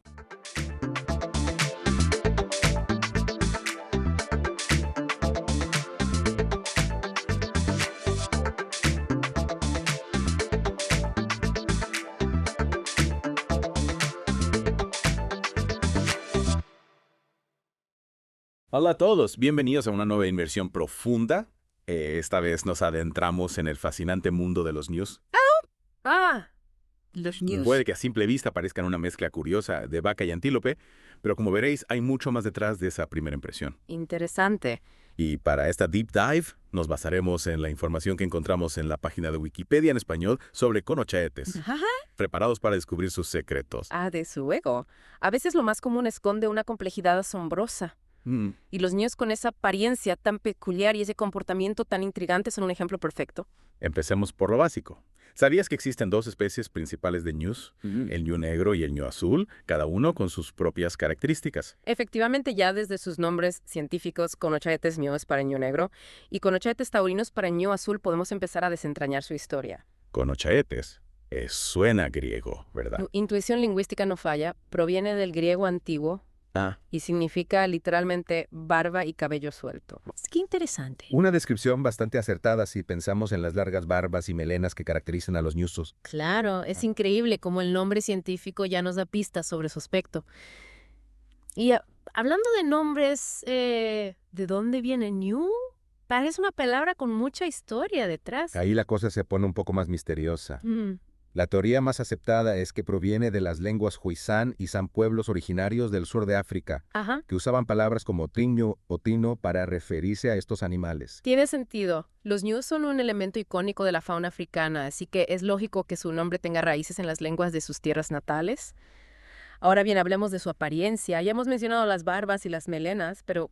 Hola a todos, bienvenidos a una nueva inmersión profunda. Esta vez nos adentramos en el fascinante mundo de los news. Los news. Puede que a simple vista parezcan una mezcla curiosa de vaca y antílope, pero como veréis, hay mucho más detrás de esa primera impresión. Interesante. Y para esta deep dive, nos basaremos en la información que encontramos en la página de Wikipedia en español sobre conochaetes, preparados para descubrir sus secretos. Desde luego. A veces lo más común esconde una complejidad asombrosa. Y los news con esa apariencia tan peculiar y ese comportamiento tan intrigante son un ejemplo perfecto. Empecemos por lo básico. ¿Sabías que existen dos especies principales de ñus? El ñu negro y el ñu azul, cada uno con sus propias características. Efectivamente, ya desde sus nombres científicos, conochaetes ñu es para ñu negro y conochaetes taurinos para ñu azul, podemos empezar a desentrañar su historia. Conochaetes. Suena griego, ¿verdad? Tu intuición lingüística no falla, proviene del griego antiguo. Y significa literalmente barba y cabello suelto. Qué interesante. Una descripción bastante acertada si pensamos en las largas barbas y melenas que caracterizan a los ñusos. Claro, es increíble cómo el nombre científico ya nos da pistas sobre su aspecto. Y hablando de nombres, ¿de dónde viene ñu? Parece una palabra con mucha historia detrás. Ahí la cosa se pone un poco más misteriosa. La teoría más aceptada es que proviene de las lenguas huizán y san, pueblos originarios del sur de África, que usaban palabras como triño o tino para referirse a estos animales. Tiene sentido. Los ñus son un elemento icónico de la fauna africana, así que es lógico que su nombre tenga raíces en las lenguas de sus tierras natales. Ahora bien, hablemos de su apariencia. Ya hemos mencionado las barbas y las melenas, pero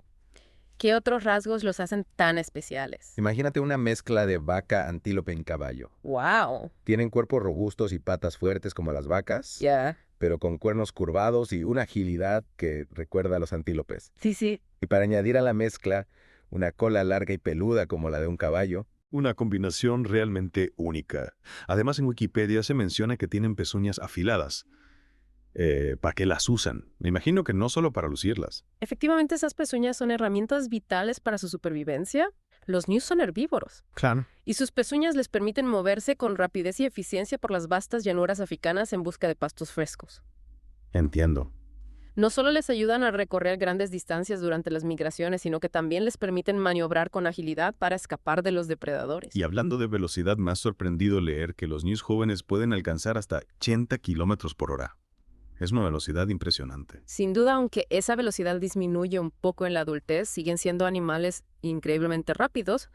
¿qué otros rasgos los hacen tan especiales? Imagínate una mezcla de vaca, antílope y caballo. ¡Wow! Tienen cuerpos robustos y patas fuertes como las vacas, pero con cuernos curvados y una agilidad que recuerda a los antílopes. Sí. Y para añadir a la mezcla, una cola larga y peluda como la de un caballo. Una combinación realmente única. Además, en Wikipedia se menciona que tienen pezuñas afiladas. ¿Para qué las usan? Me imagino que no solo para lucirlas. Efectivamente, esas pezuñas son herramientas vitales para su supervivencia. Los ñus son herbívoros. Claro. Y sus pezuñas les permiten moverse con rapidez y eficiencia por las vastas llanuras africanas en busca de pastos frescos. Entiendo. No solo les ayudan a recorrer grandes distancias durante las migraciones, sino que también les permiten maniobrar con agilidad para escapar de los depredadores. Y hablando de velocidad, me ha sorprendido leer que los ñus jóvenes pueden alcanzar hasta 80 kilómetros por hora. Es una velocidad impresionante. Sin duda, aunque esa velocidad disminuye un poco en la adultez, siguen siendo animales increíblemente rápidos.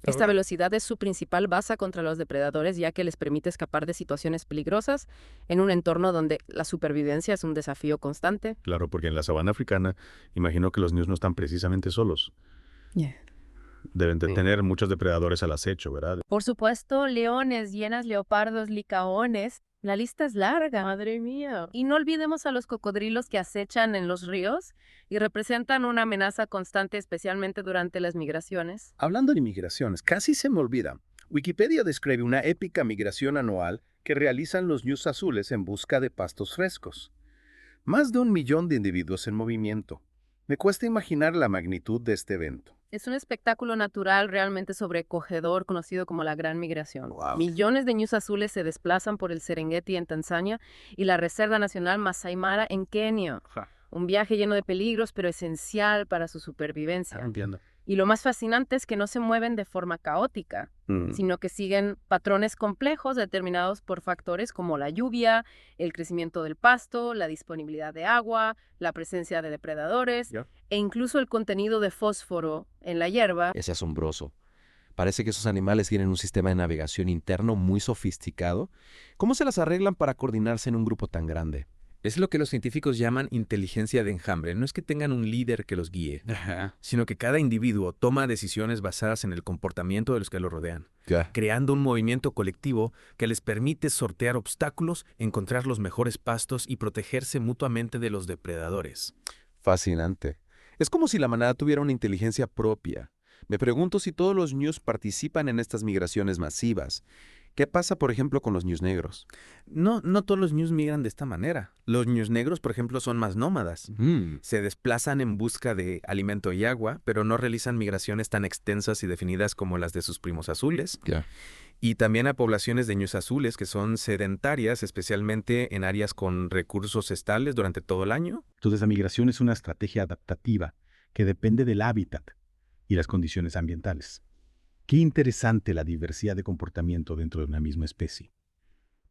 Esta velocidad es su principal baza contra los depredadores, ya que les permite escapar de situaciones peligrosas en un entorno donde la supervivencia es un desafío constante. Claro, porque en la sabana africana, imagino que los ñus no están precisamente solos. Deben de tener muchos depredadores al acecho, ¿verdad? Por supuesto, leones, hienas, leopardos, licaones. La lista es larga. Madre mía. Y no olvidemos a los cocodrilos que acechan en los ríos y representan una amenaza constante, especialmente durante las migraciones. Hablando de migraciones, casi se me olvida. Wikipedia describe una épica migración anual que realizan los ñus azules en busca de pastos frescos. Más de 1 millón de individuos en movimiento. Me cuesta imaginar la magnitud de este evento. Es un espectáculo natural realmente sobrecogedor, conocido como la Gran Migración. Wow. Millones de ñus azules se desplazan por el Serengeti en Tanzania y la Reserva Nacional Masai Mara en Kenia. Un viaje lleno de peligros, pero esencial para su supervivencia. Entiendo. Y lo más fascinante es que no se mueven de forma caótica, sino que siguen patrones complejos determinados por factores como la lluvia, el crecimiento del pasto, la disponibilidad de agua, la presencia de depredadores e incluso el contenido de fósforo en la hierba. Es asombroso. Parece que esos animales tienen un sistema de navegación interno muy sofisticado. ¿Cómo se las arreglan para coordinarse en un grupo tan grande? Es lo que los científicos llaman inteligencia de enjambre. No es que tengan un líder que los guíe, sino que cada individuo toma decisiones basadas en el comportamiento de los que lo rodean, creando un movimiento colectivo que les permite sortear obstáculos, encontrar los mejores pastos y protegerse mutuamente de los depredadores. Fascinante. Es como si la manada tuviera una inteligencia propia. Me pregunto si todos los ñus participan en estas migraciones masivas. ¿Qué pasa, por ejemplo, con los ñus negros? No todos los ñus migran de esta manera. Los ñus negros, por ejemplo, son más nómadas. Se desplazan en busca de alimento y agua, pero no realizan migraciones tan extensas y definidas como las de sus primos azules. Y también hay poblaciones de ñus azules que son sedentarias, especialmente en áreas con recursos estables durante todo el año. Entonces la migración es una estrategia adaptativa que depende del hábitat y las condiciones ambientales. Qué interesante la diversidad de comportamiento dentro de una misma especie.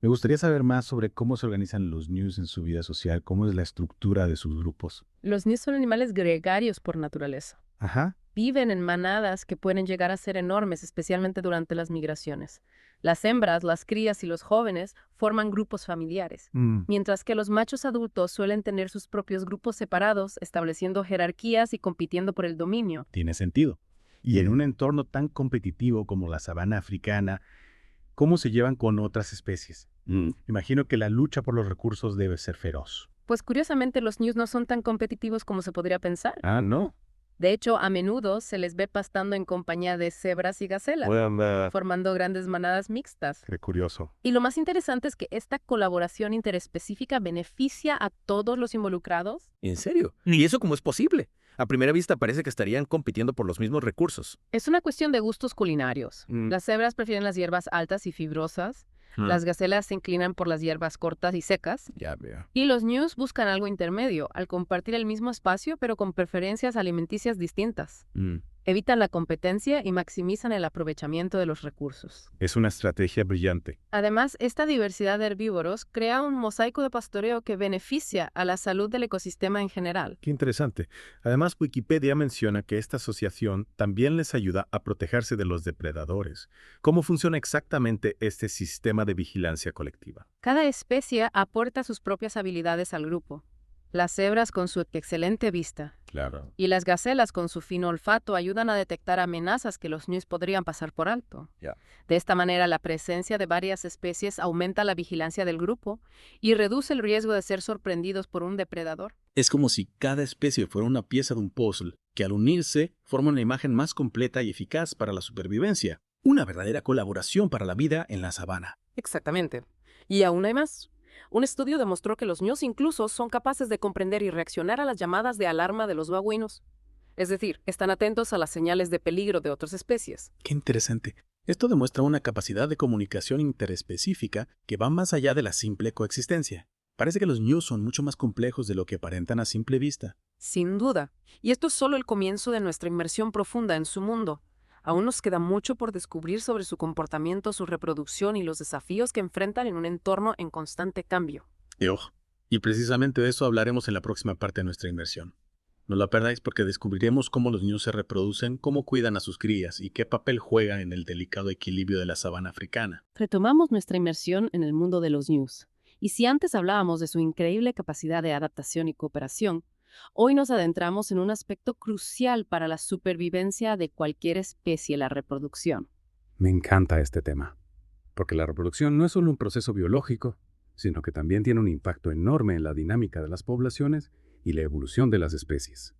Me gustaría saber más sobre cómo se organizan los ñus en su vida social, cómo es la estructura de sus grupos. Los ñus son animales gregarios por naturaleza. Ajá. Viven en manadas que pueden llegar a ser enormes, especialmente durante las migraciones. Las hembras, las crías y los jóvenes forman grupos familiares, mientras que los machos adultos suelen tener sus propios grupos separados, estableciendo jerarquías y compitiendo por el dominio. Tiene sentido. Y en un entorno tan competitivo como la sabana africana, ¿cómo se llevan con otras especies? Imagino que la lucha por los recursos debe ser feroz. Pues curiosamente los ñus no son tan competitivos como se podría pensar. Ah, ¿no? De hecho, a menudo se les ve pastando en compañía de cebras y gacelas, formando grandes manadas mixtas. Qué curioso. Y lo más interesante es que esta colaboración interespecífica beneficia a todos los involucrados. ¿En serio? ¿Y eso cómo es posible? A primera vista parece que estarían compitiendo por los mismos recursos. Es una cuestión de gustos culinarios. Las cebras prefieren las hierbas altas y fibrosas. Las gacelas se inclinan por las hierbas cortas y secas. Ya veo. Y los ñus buscan algo intermedio, al compartir el mismo espacio, pero con preferencias alimenticias distintas. Evitan la competencia y maximizan el aprovechamiento de los recursos. Es una estrategia brillante. Además, esta diversidad de herbívoros crea un mosaico de pastoreo que beneficia a la salud del ecosistema en general. Qué interesante. Además, Wikipedia menciona que esta asociación también les ayuda a protegerse de los depredadores. ¿Cómo funciona exactamente este sistema de vigilancia colectiva? Cada especie aporta sus propias habilidades al grupo. Las cebras con su excelente vista y las gacelas con su fino olfato ayudan a detectar amenazas que los ñus podrían pasar por alto. De esta manera, la presencia de varias especies aumenta la vigilancia del grupo y reduce el riesgo de ser sorprendidos por un depredador. Es como si cada especie fuera una pieza de un puzzle, que al unirse forma una imagen más completa y eficaz para la supervivencia. Una verdadera colaboración para la vida en la sabana. Exactamente. Y aún hay más. Un estudio demostró que los ñus incluso son capaces de comprender y reaccionar a las llamadas de alarma de los babuinos. Es decir, están atentos a las señales de peligro de otras especies. Qué interesante. Esto demuestra una capacidad de comunicación interespecífica que va más allá de la simple coexistencia. Parece que los ñus son mucho más complejos de lo que aparentan a simple vista. Sin duda. Y esto es solo el comienzo de nuestra inmersión profunda en su mundo. Aún nos queda mucho por descubrir sobre su comportamiento, su reproducción y los desafíos que enfrentan en un entorno en constante cambio. Y precisamente de eso hablaremos en la próxima parte de nuestra inmersión. No la perdáis porque descubriremos cómo los ñus se reproducen, cómo cuidan a sus crías y qué papel juegan en el delicado equilibrio de la sabana africana. Retomamos nuestra inmersión en el mundo de los ñus. Y si antes hablábamos de su increíble capacidad de adaptación y cooperación, hoy nos adentramos en un aspecto crucial para la supervivencia de cualquier especie, la reproducción. Me encanta este tema, porque la reproducción no es solo un proceso biológico, sino que también tiene un impacto enorme en la dinámica de las poblaciones y la evolución de las especies.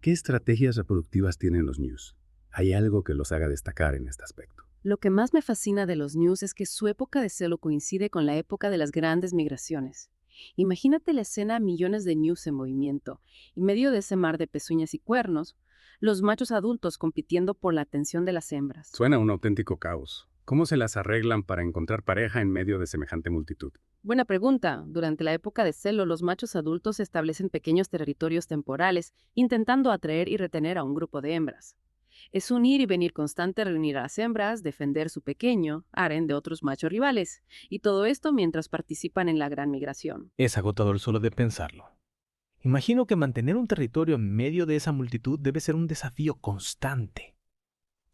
¿Qué estrategias reproductivas tienen los ñus? ¿Hay algo que los haga destacar en este aspecto? Lo que más me fascina de los ñus es que su época de celo coincide con la época de las grandes migraciones. Imagínate la escena: millones de ñus en movimiento. En medio de ese mar de pezuñas y cuernos, los machos adultos compitiendo por la atención de las hembras. Suena un auténtico caos. ¿Cómo se las arreglan para encontrar pareja en medio de semejante multitud? Buena pregunta. Durante la época de celo, los machos adultos establecen pequeños territorios temporales, intentando atraer y retener a un grupo de hembras. Es un ir y venir constante, reunir a las hembras, defender su pequeño harén de otros machos rivales, y todo esto mientras participan en la gran migración. Es agotador solo de pensarlo. Imagino que mantener un territorio en medio de esa multitud debe ser un desafío constante.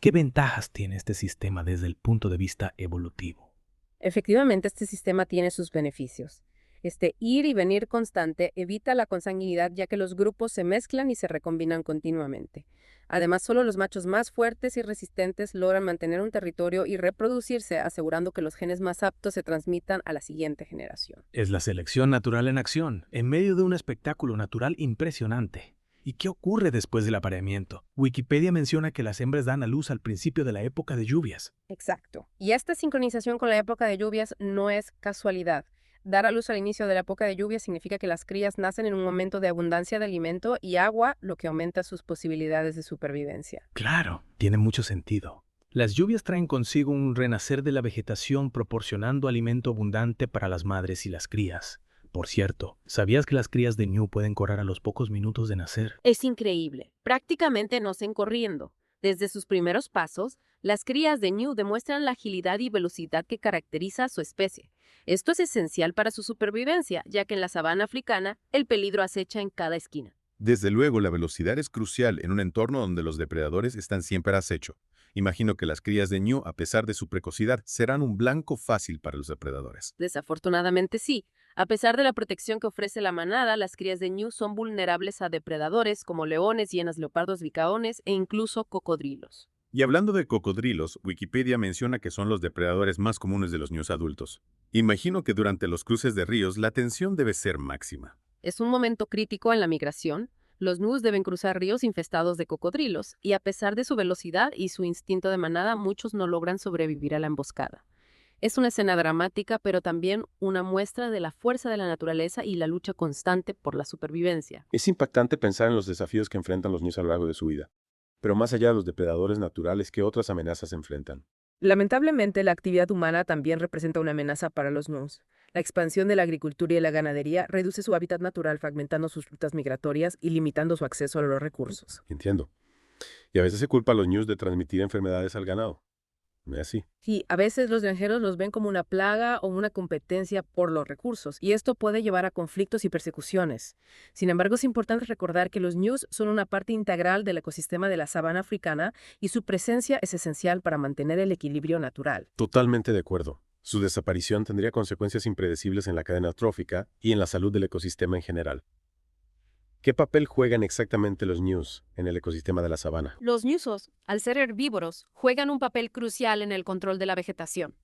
¿Qué ventajas tiene este sistema desde el punto de vista evolutivo? Efectivamente, este sistema tiene sus beneficios. Este ir y venir constante evita la consanguinidad, ya que los grupos se mezclan y se recombinan continuamente. Además, solo los machos más fuertes y resistentes logran mantener un territorio y reproducirse, asegurando que los genes más aptos se transmitan a la siguiente generación. Es la selección natural en acción, en medio de un espectáculo natural impresionante. ¿Y qué ocurre después del apareamiento? Wikipedia menciona que las hembras dan a luz al principio de la época de lluvias. Exacto. Y esta sincronización con la época de lluvias no es casualidad. Dar a luz al inicio de la época de lluvias significa que las crías nacen en un momento de abundancia de alimento y agua, lo que aumenta sus posibilidades de supervivencia. Claro, tiene mucho sentido. Las lluvias traen consigo un renacer de la vegetación proporcionando alimento abundante para las madres y las crías. Por cierto, ¿sabías que las crías de ñu pueden correr a los pocos minutos de nacer? Es increíble. Prácticamente nacen corriendo. Desde sus primeros pasos, las crías de ñu demuestran la agilidad y velocidad que caracteriza a su especie. Esto es esencial para su supervivencia, ya que en la sabana africana el peligro acecha en cada esquina. Desde luego, la velocidad es crucial en un entorno donde los depredadores están siempre a acecho. Imagino que las crías de ñu, a pesar de su precocidad, serán un blanco fácil para los depredadores. Desafortunadamente sí. A pesar de la protección que ofrece la manada, las crías de ñu son vulnerables a depredadores como leones, hienas, leopardos, bicaones e incluso cocodrilos. Y hablando de cocodrilos, Wikipedia menciona que son los depredadores más comunes de los ñus adultos. Imagino que durante los cruces de ríos la tensión debe ser máxima. Es un momento crítico en la migración. Los ñus deben cruzar ríos infestados de cocodrilos, y a pesar de su velocidad y su instinto de manada, muchos no logran sobrevivir a la emboscada. Es una escena dramática, pero también una muestra de la fuerza de la naturaleza y la lucha constante por la supervivencia. Es impactante pensar en los desafíos que enfrentan los ñus a lo largo de su vida. Pero más allá de los depredadores naturales, ¿qué otras amenazas enfrentan? Lamentablemente, la actividad humana también representa una amenaza para los ñus. La expansión de la agricultura y la ganadería reduce su hábitat natural, fragmentando sus rutas migratorias y limitando su acceso a los recursos. Entiendo. Y a veces se culpa a los ñus de transmitir enfermedades al ganado. ¿No es así? Sí, a veces los granjeros los ven como una plaga o una competencia por los recursos, y esto puede llevar a conflictos y persecuciones. Sin embargo, es importante recordar que los ñus son una parte integral del ecosistema de la sabana africana y su presencia es esencial para mantener el equilibrio natural. Totalmente de acuerdo. Su desaparición tendría consecuencias impredecibles en la cadena trófica y en la salud del ecosistema en general. ¿Qué papel juegan exactamente los ñus en el ecosistema de la sabana? Los ñusos, al ser herbívoros, juegan un papel crucial en el control de la vegetación.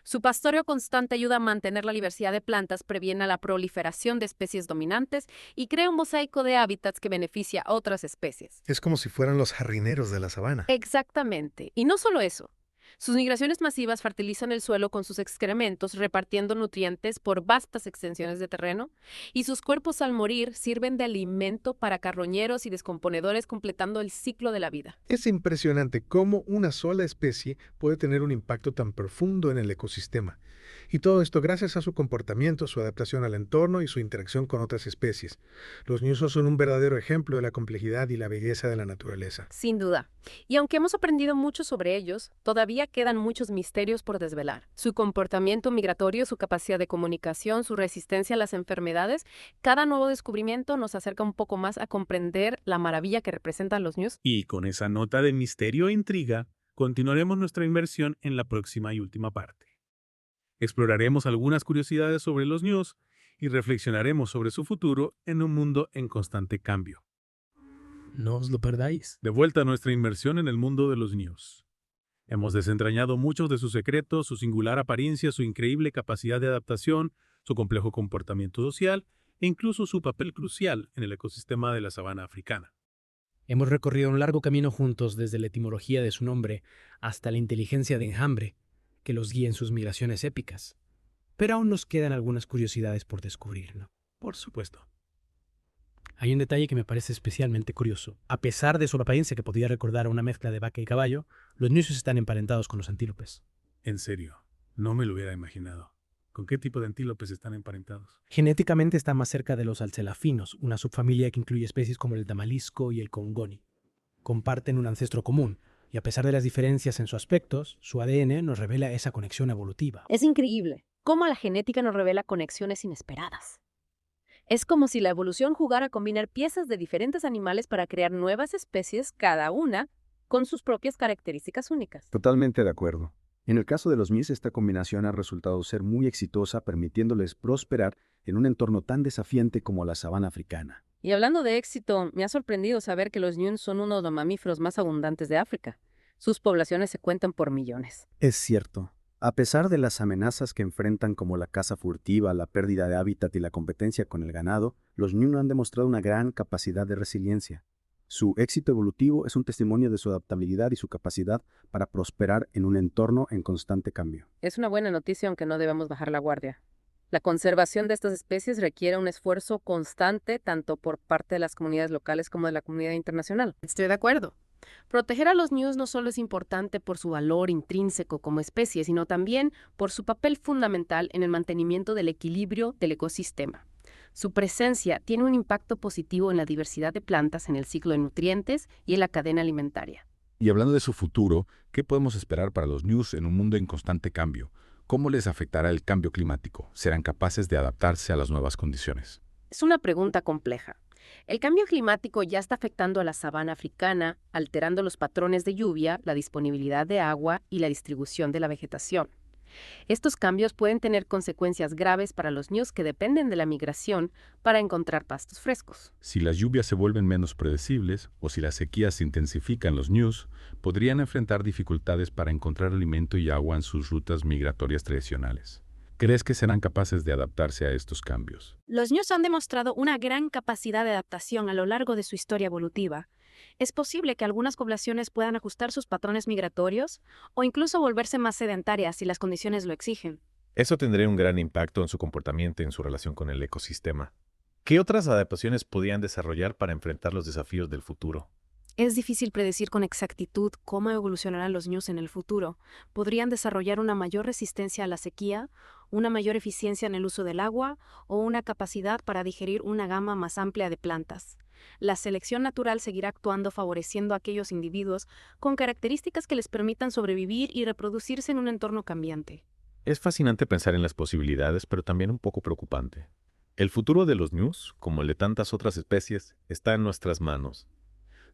Su pastoreo constante ayuda a mantener la diversidad de plantas, previene la proliferación de especies dominantes y crea un mosaico de hábitats que beneficia a otras especies. Es como si fueran los jardineros de la sabana. Exactamente. Y no solo eso. Sus migraciones masivas fertilizan el suelo con sus excrementos, repartiendo nutrientes por vastas extensiones de terreno, y sus cuerpos al morir sirven de alimento para carroñeros y descomponedores, completando el ciclo de la vida. Es impresionante cómo una sola especie puede tener un impacto tan profundo en el ecosistema. Y todo esto gracias a su comportamiento, su adaptación al entorno y su interacción con otras especies. Los ñusos son un verdadero ejemplo de la complejidad y la belleza de la naturaleza. Sin duda. Y aunque hemos aprendido mucho sobre ellos, todavía quedan muchos misterios por desvelar. Su comportamiento migratorio, su capacidad de comunicación, su resistencia a las enfermedades, cada nuevo descubrimiento nos acerca un poco más a comprender la maravilla que representan los ñus. Y con esa nota de misterio e intriga, continuaremos nuestra inmersión en la próxima y última parte. Exploraremos algunas curiosidades sobre los ñus y reflexionaremos sobre su futuro en un mundo en constante cambio. No os lo perdáis. De vuelta a nuestra inmersión en el mundo de los ñus. Hemos desentrañado muchos de sus secretos, su singular apariencia, su increíble capacidad de adaptación, su complejo comportamiento social e incluso su papel crucial en el ecosistema de la sabana africana. Hemos recorrido un largo camino juntos desde la etimología de su nombre hasta la inteligencia de enjambre que los guía en sus migraciones épicas. Pero aún nos quedan algunas curiosidades por descubrir, ¿no? Por supuesto. Hay un detalle que me parece especialmente curioso. A pesar de su apariencia que podría recordar a una mezcla de vaca y caballo, los ñusos están emparentados con los antílopes. En serio, no me lo hubiera imaginado. ¿Con qué tipo de antílopes están emparentados? Genéticamente están más cerca de los alcelafinos, una subfamilia que incluye especies como el tamalisco y el congoni. Comparten un ancestro común, y a pesar de las diferencias en sus aspectos, su ADN nos revela esa conexión evolutiva. Es increíble cómo la genética nos revela conexiones inesperadas. Es como si la evolución jugara a combinar piezas de diferentes animales para crear nuevas especies, cada una con sus propias características únicas. Totalmente de acuerdo. En el caso de los ñus, esta combinación ha resultado ser muy exitosa, permitiéndoles prosperar en un entorno tan desafiante como la sabana africana. Y hablando de éxito, me ha sorprendido saber que los ñus son uno de los mamíferos más abundantes de África. Sus poblaciones se cuentan por millones. Es cierto. A pesar de las amenazas que enfrentan como la caza furtiva, la pérdida de hábitat y la competencia con el ganado, los ñu han demostrado una gran capacidad de resiliencia. Su éxito evolutivo es un testimonio de su adaptabilidad y su capacidad para prosperar en un entorno en constante cambio. Es una buena noticia, aunque no debemos bajar la guardia. La conservación de estas especies requiere un esfuerzo constante tanto por parte de las comunidades locales como de la comunidad internacional. Estoy de acuerdo. Proteger a los ñus no solo es importante por su valor intrínseco como especie, sino también por su papel fundamental en el mantenimiento del equilibrio del ecosistema. Su presencia tiene un impacto positivo en la diversidad de plantas, en el ciclo de nutrientes y en la cadena alimentaria. Y hablando de su futuro, ¿qué podemos esperar para los ñus en un mundo en constante cambio? ¿Cómo les afectará el cambio climático? ¿Serán capaces de adaptarse a las nuevas condiciones? Es una pregunta compleja. El cambio climático ya está afectando a la sabana africana, alterando los patrones de lluvia, la disponibilidad de agua y la distribución de la vegetación. Estos cambios pueden tener consecuencias graves para los ñus que dependen de la migración para encontrar pastos frescos. Si las lluvias se vuelven menos predecibles o si las sequías se intensifican, los ñus podrían enfrentar dificultades para encontrar alimento y agua en sus rutas migratorias tradicionales. ¿Crees que serán capaces de adaptarse a estos cambios? Los ñus han demostrado una gran capacidad de adaptación a lo largo de su historia evolutiva. Es posible que algunas poblaciones puedan ajustar sus patrones migratorios o incluso volverse más sedentarias si las condiciones lo exigen. Eso tendría un gran impacto en su comportamiento y en su relación con el ecosistema. ¿Qué otras adaptaciones podrían desarrollar para enfrentar los desafíos del futuro? Es difícil predecir con exactitud cómo evolucionarán los ñus en el futuro. Podrían desarrollar una mayor resistencia a la sequía, una mayor eficiencia en el uso del agua o una capacidad para digerir una gama más amplia de plantas. La selección natural seguirá actuando favoreciendo a aquellos individuos con características que les permitan sobrevivir y reproducirse en un entorno cambiante. Es fascinante pensar en las posibilidades, pero también un poco preocupante. El futuro de los ñus, como el de tantas otras especies, está en nuestras manos.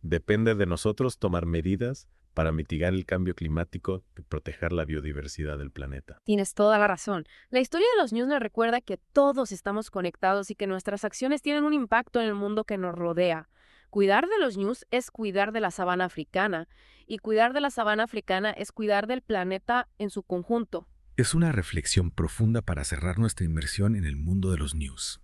Depende de nosotros tomar medidas para mitigar el cambio climático y proteger la biodiversidad del planeta. Tienes toda la razón. La historia de los ñus nos recuerda que todos estamos conectados y que nuestras acciones tienen un impacto en el mundo que nos rodea. Cuidar de los ñus es cuidar de la sabana africana, y cuidar de la sabana africana es cuidar del planeta en su conjunto. Es una reflexión profunda para cerrar nuestra inmersión en el mundo de los ñus.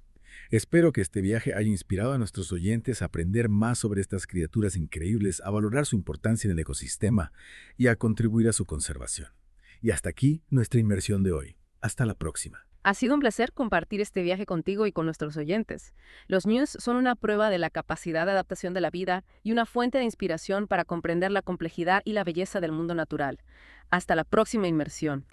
Espero que este viaje haya inspirado a nuestros oyentes a aprender más sobre estas criaturas increíbles, a valorar su importancia en el ecosistema y a contribuir a su conservación. Y hasta aquí nuestra inmersión de hoy. Hasta la próxima. Ha sido un placer compartir este viaje contigo y con nuestros oyentes. Los ñus son una prueba de la capacidad de adaptación de la vida y una fuente de inspiración para comprender la complejidad y la belleza del mundo natural. Hasta la próxima inmersión.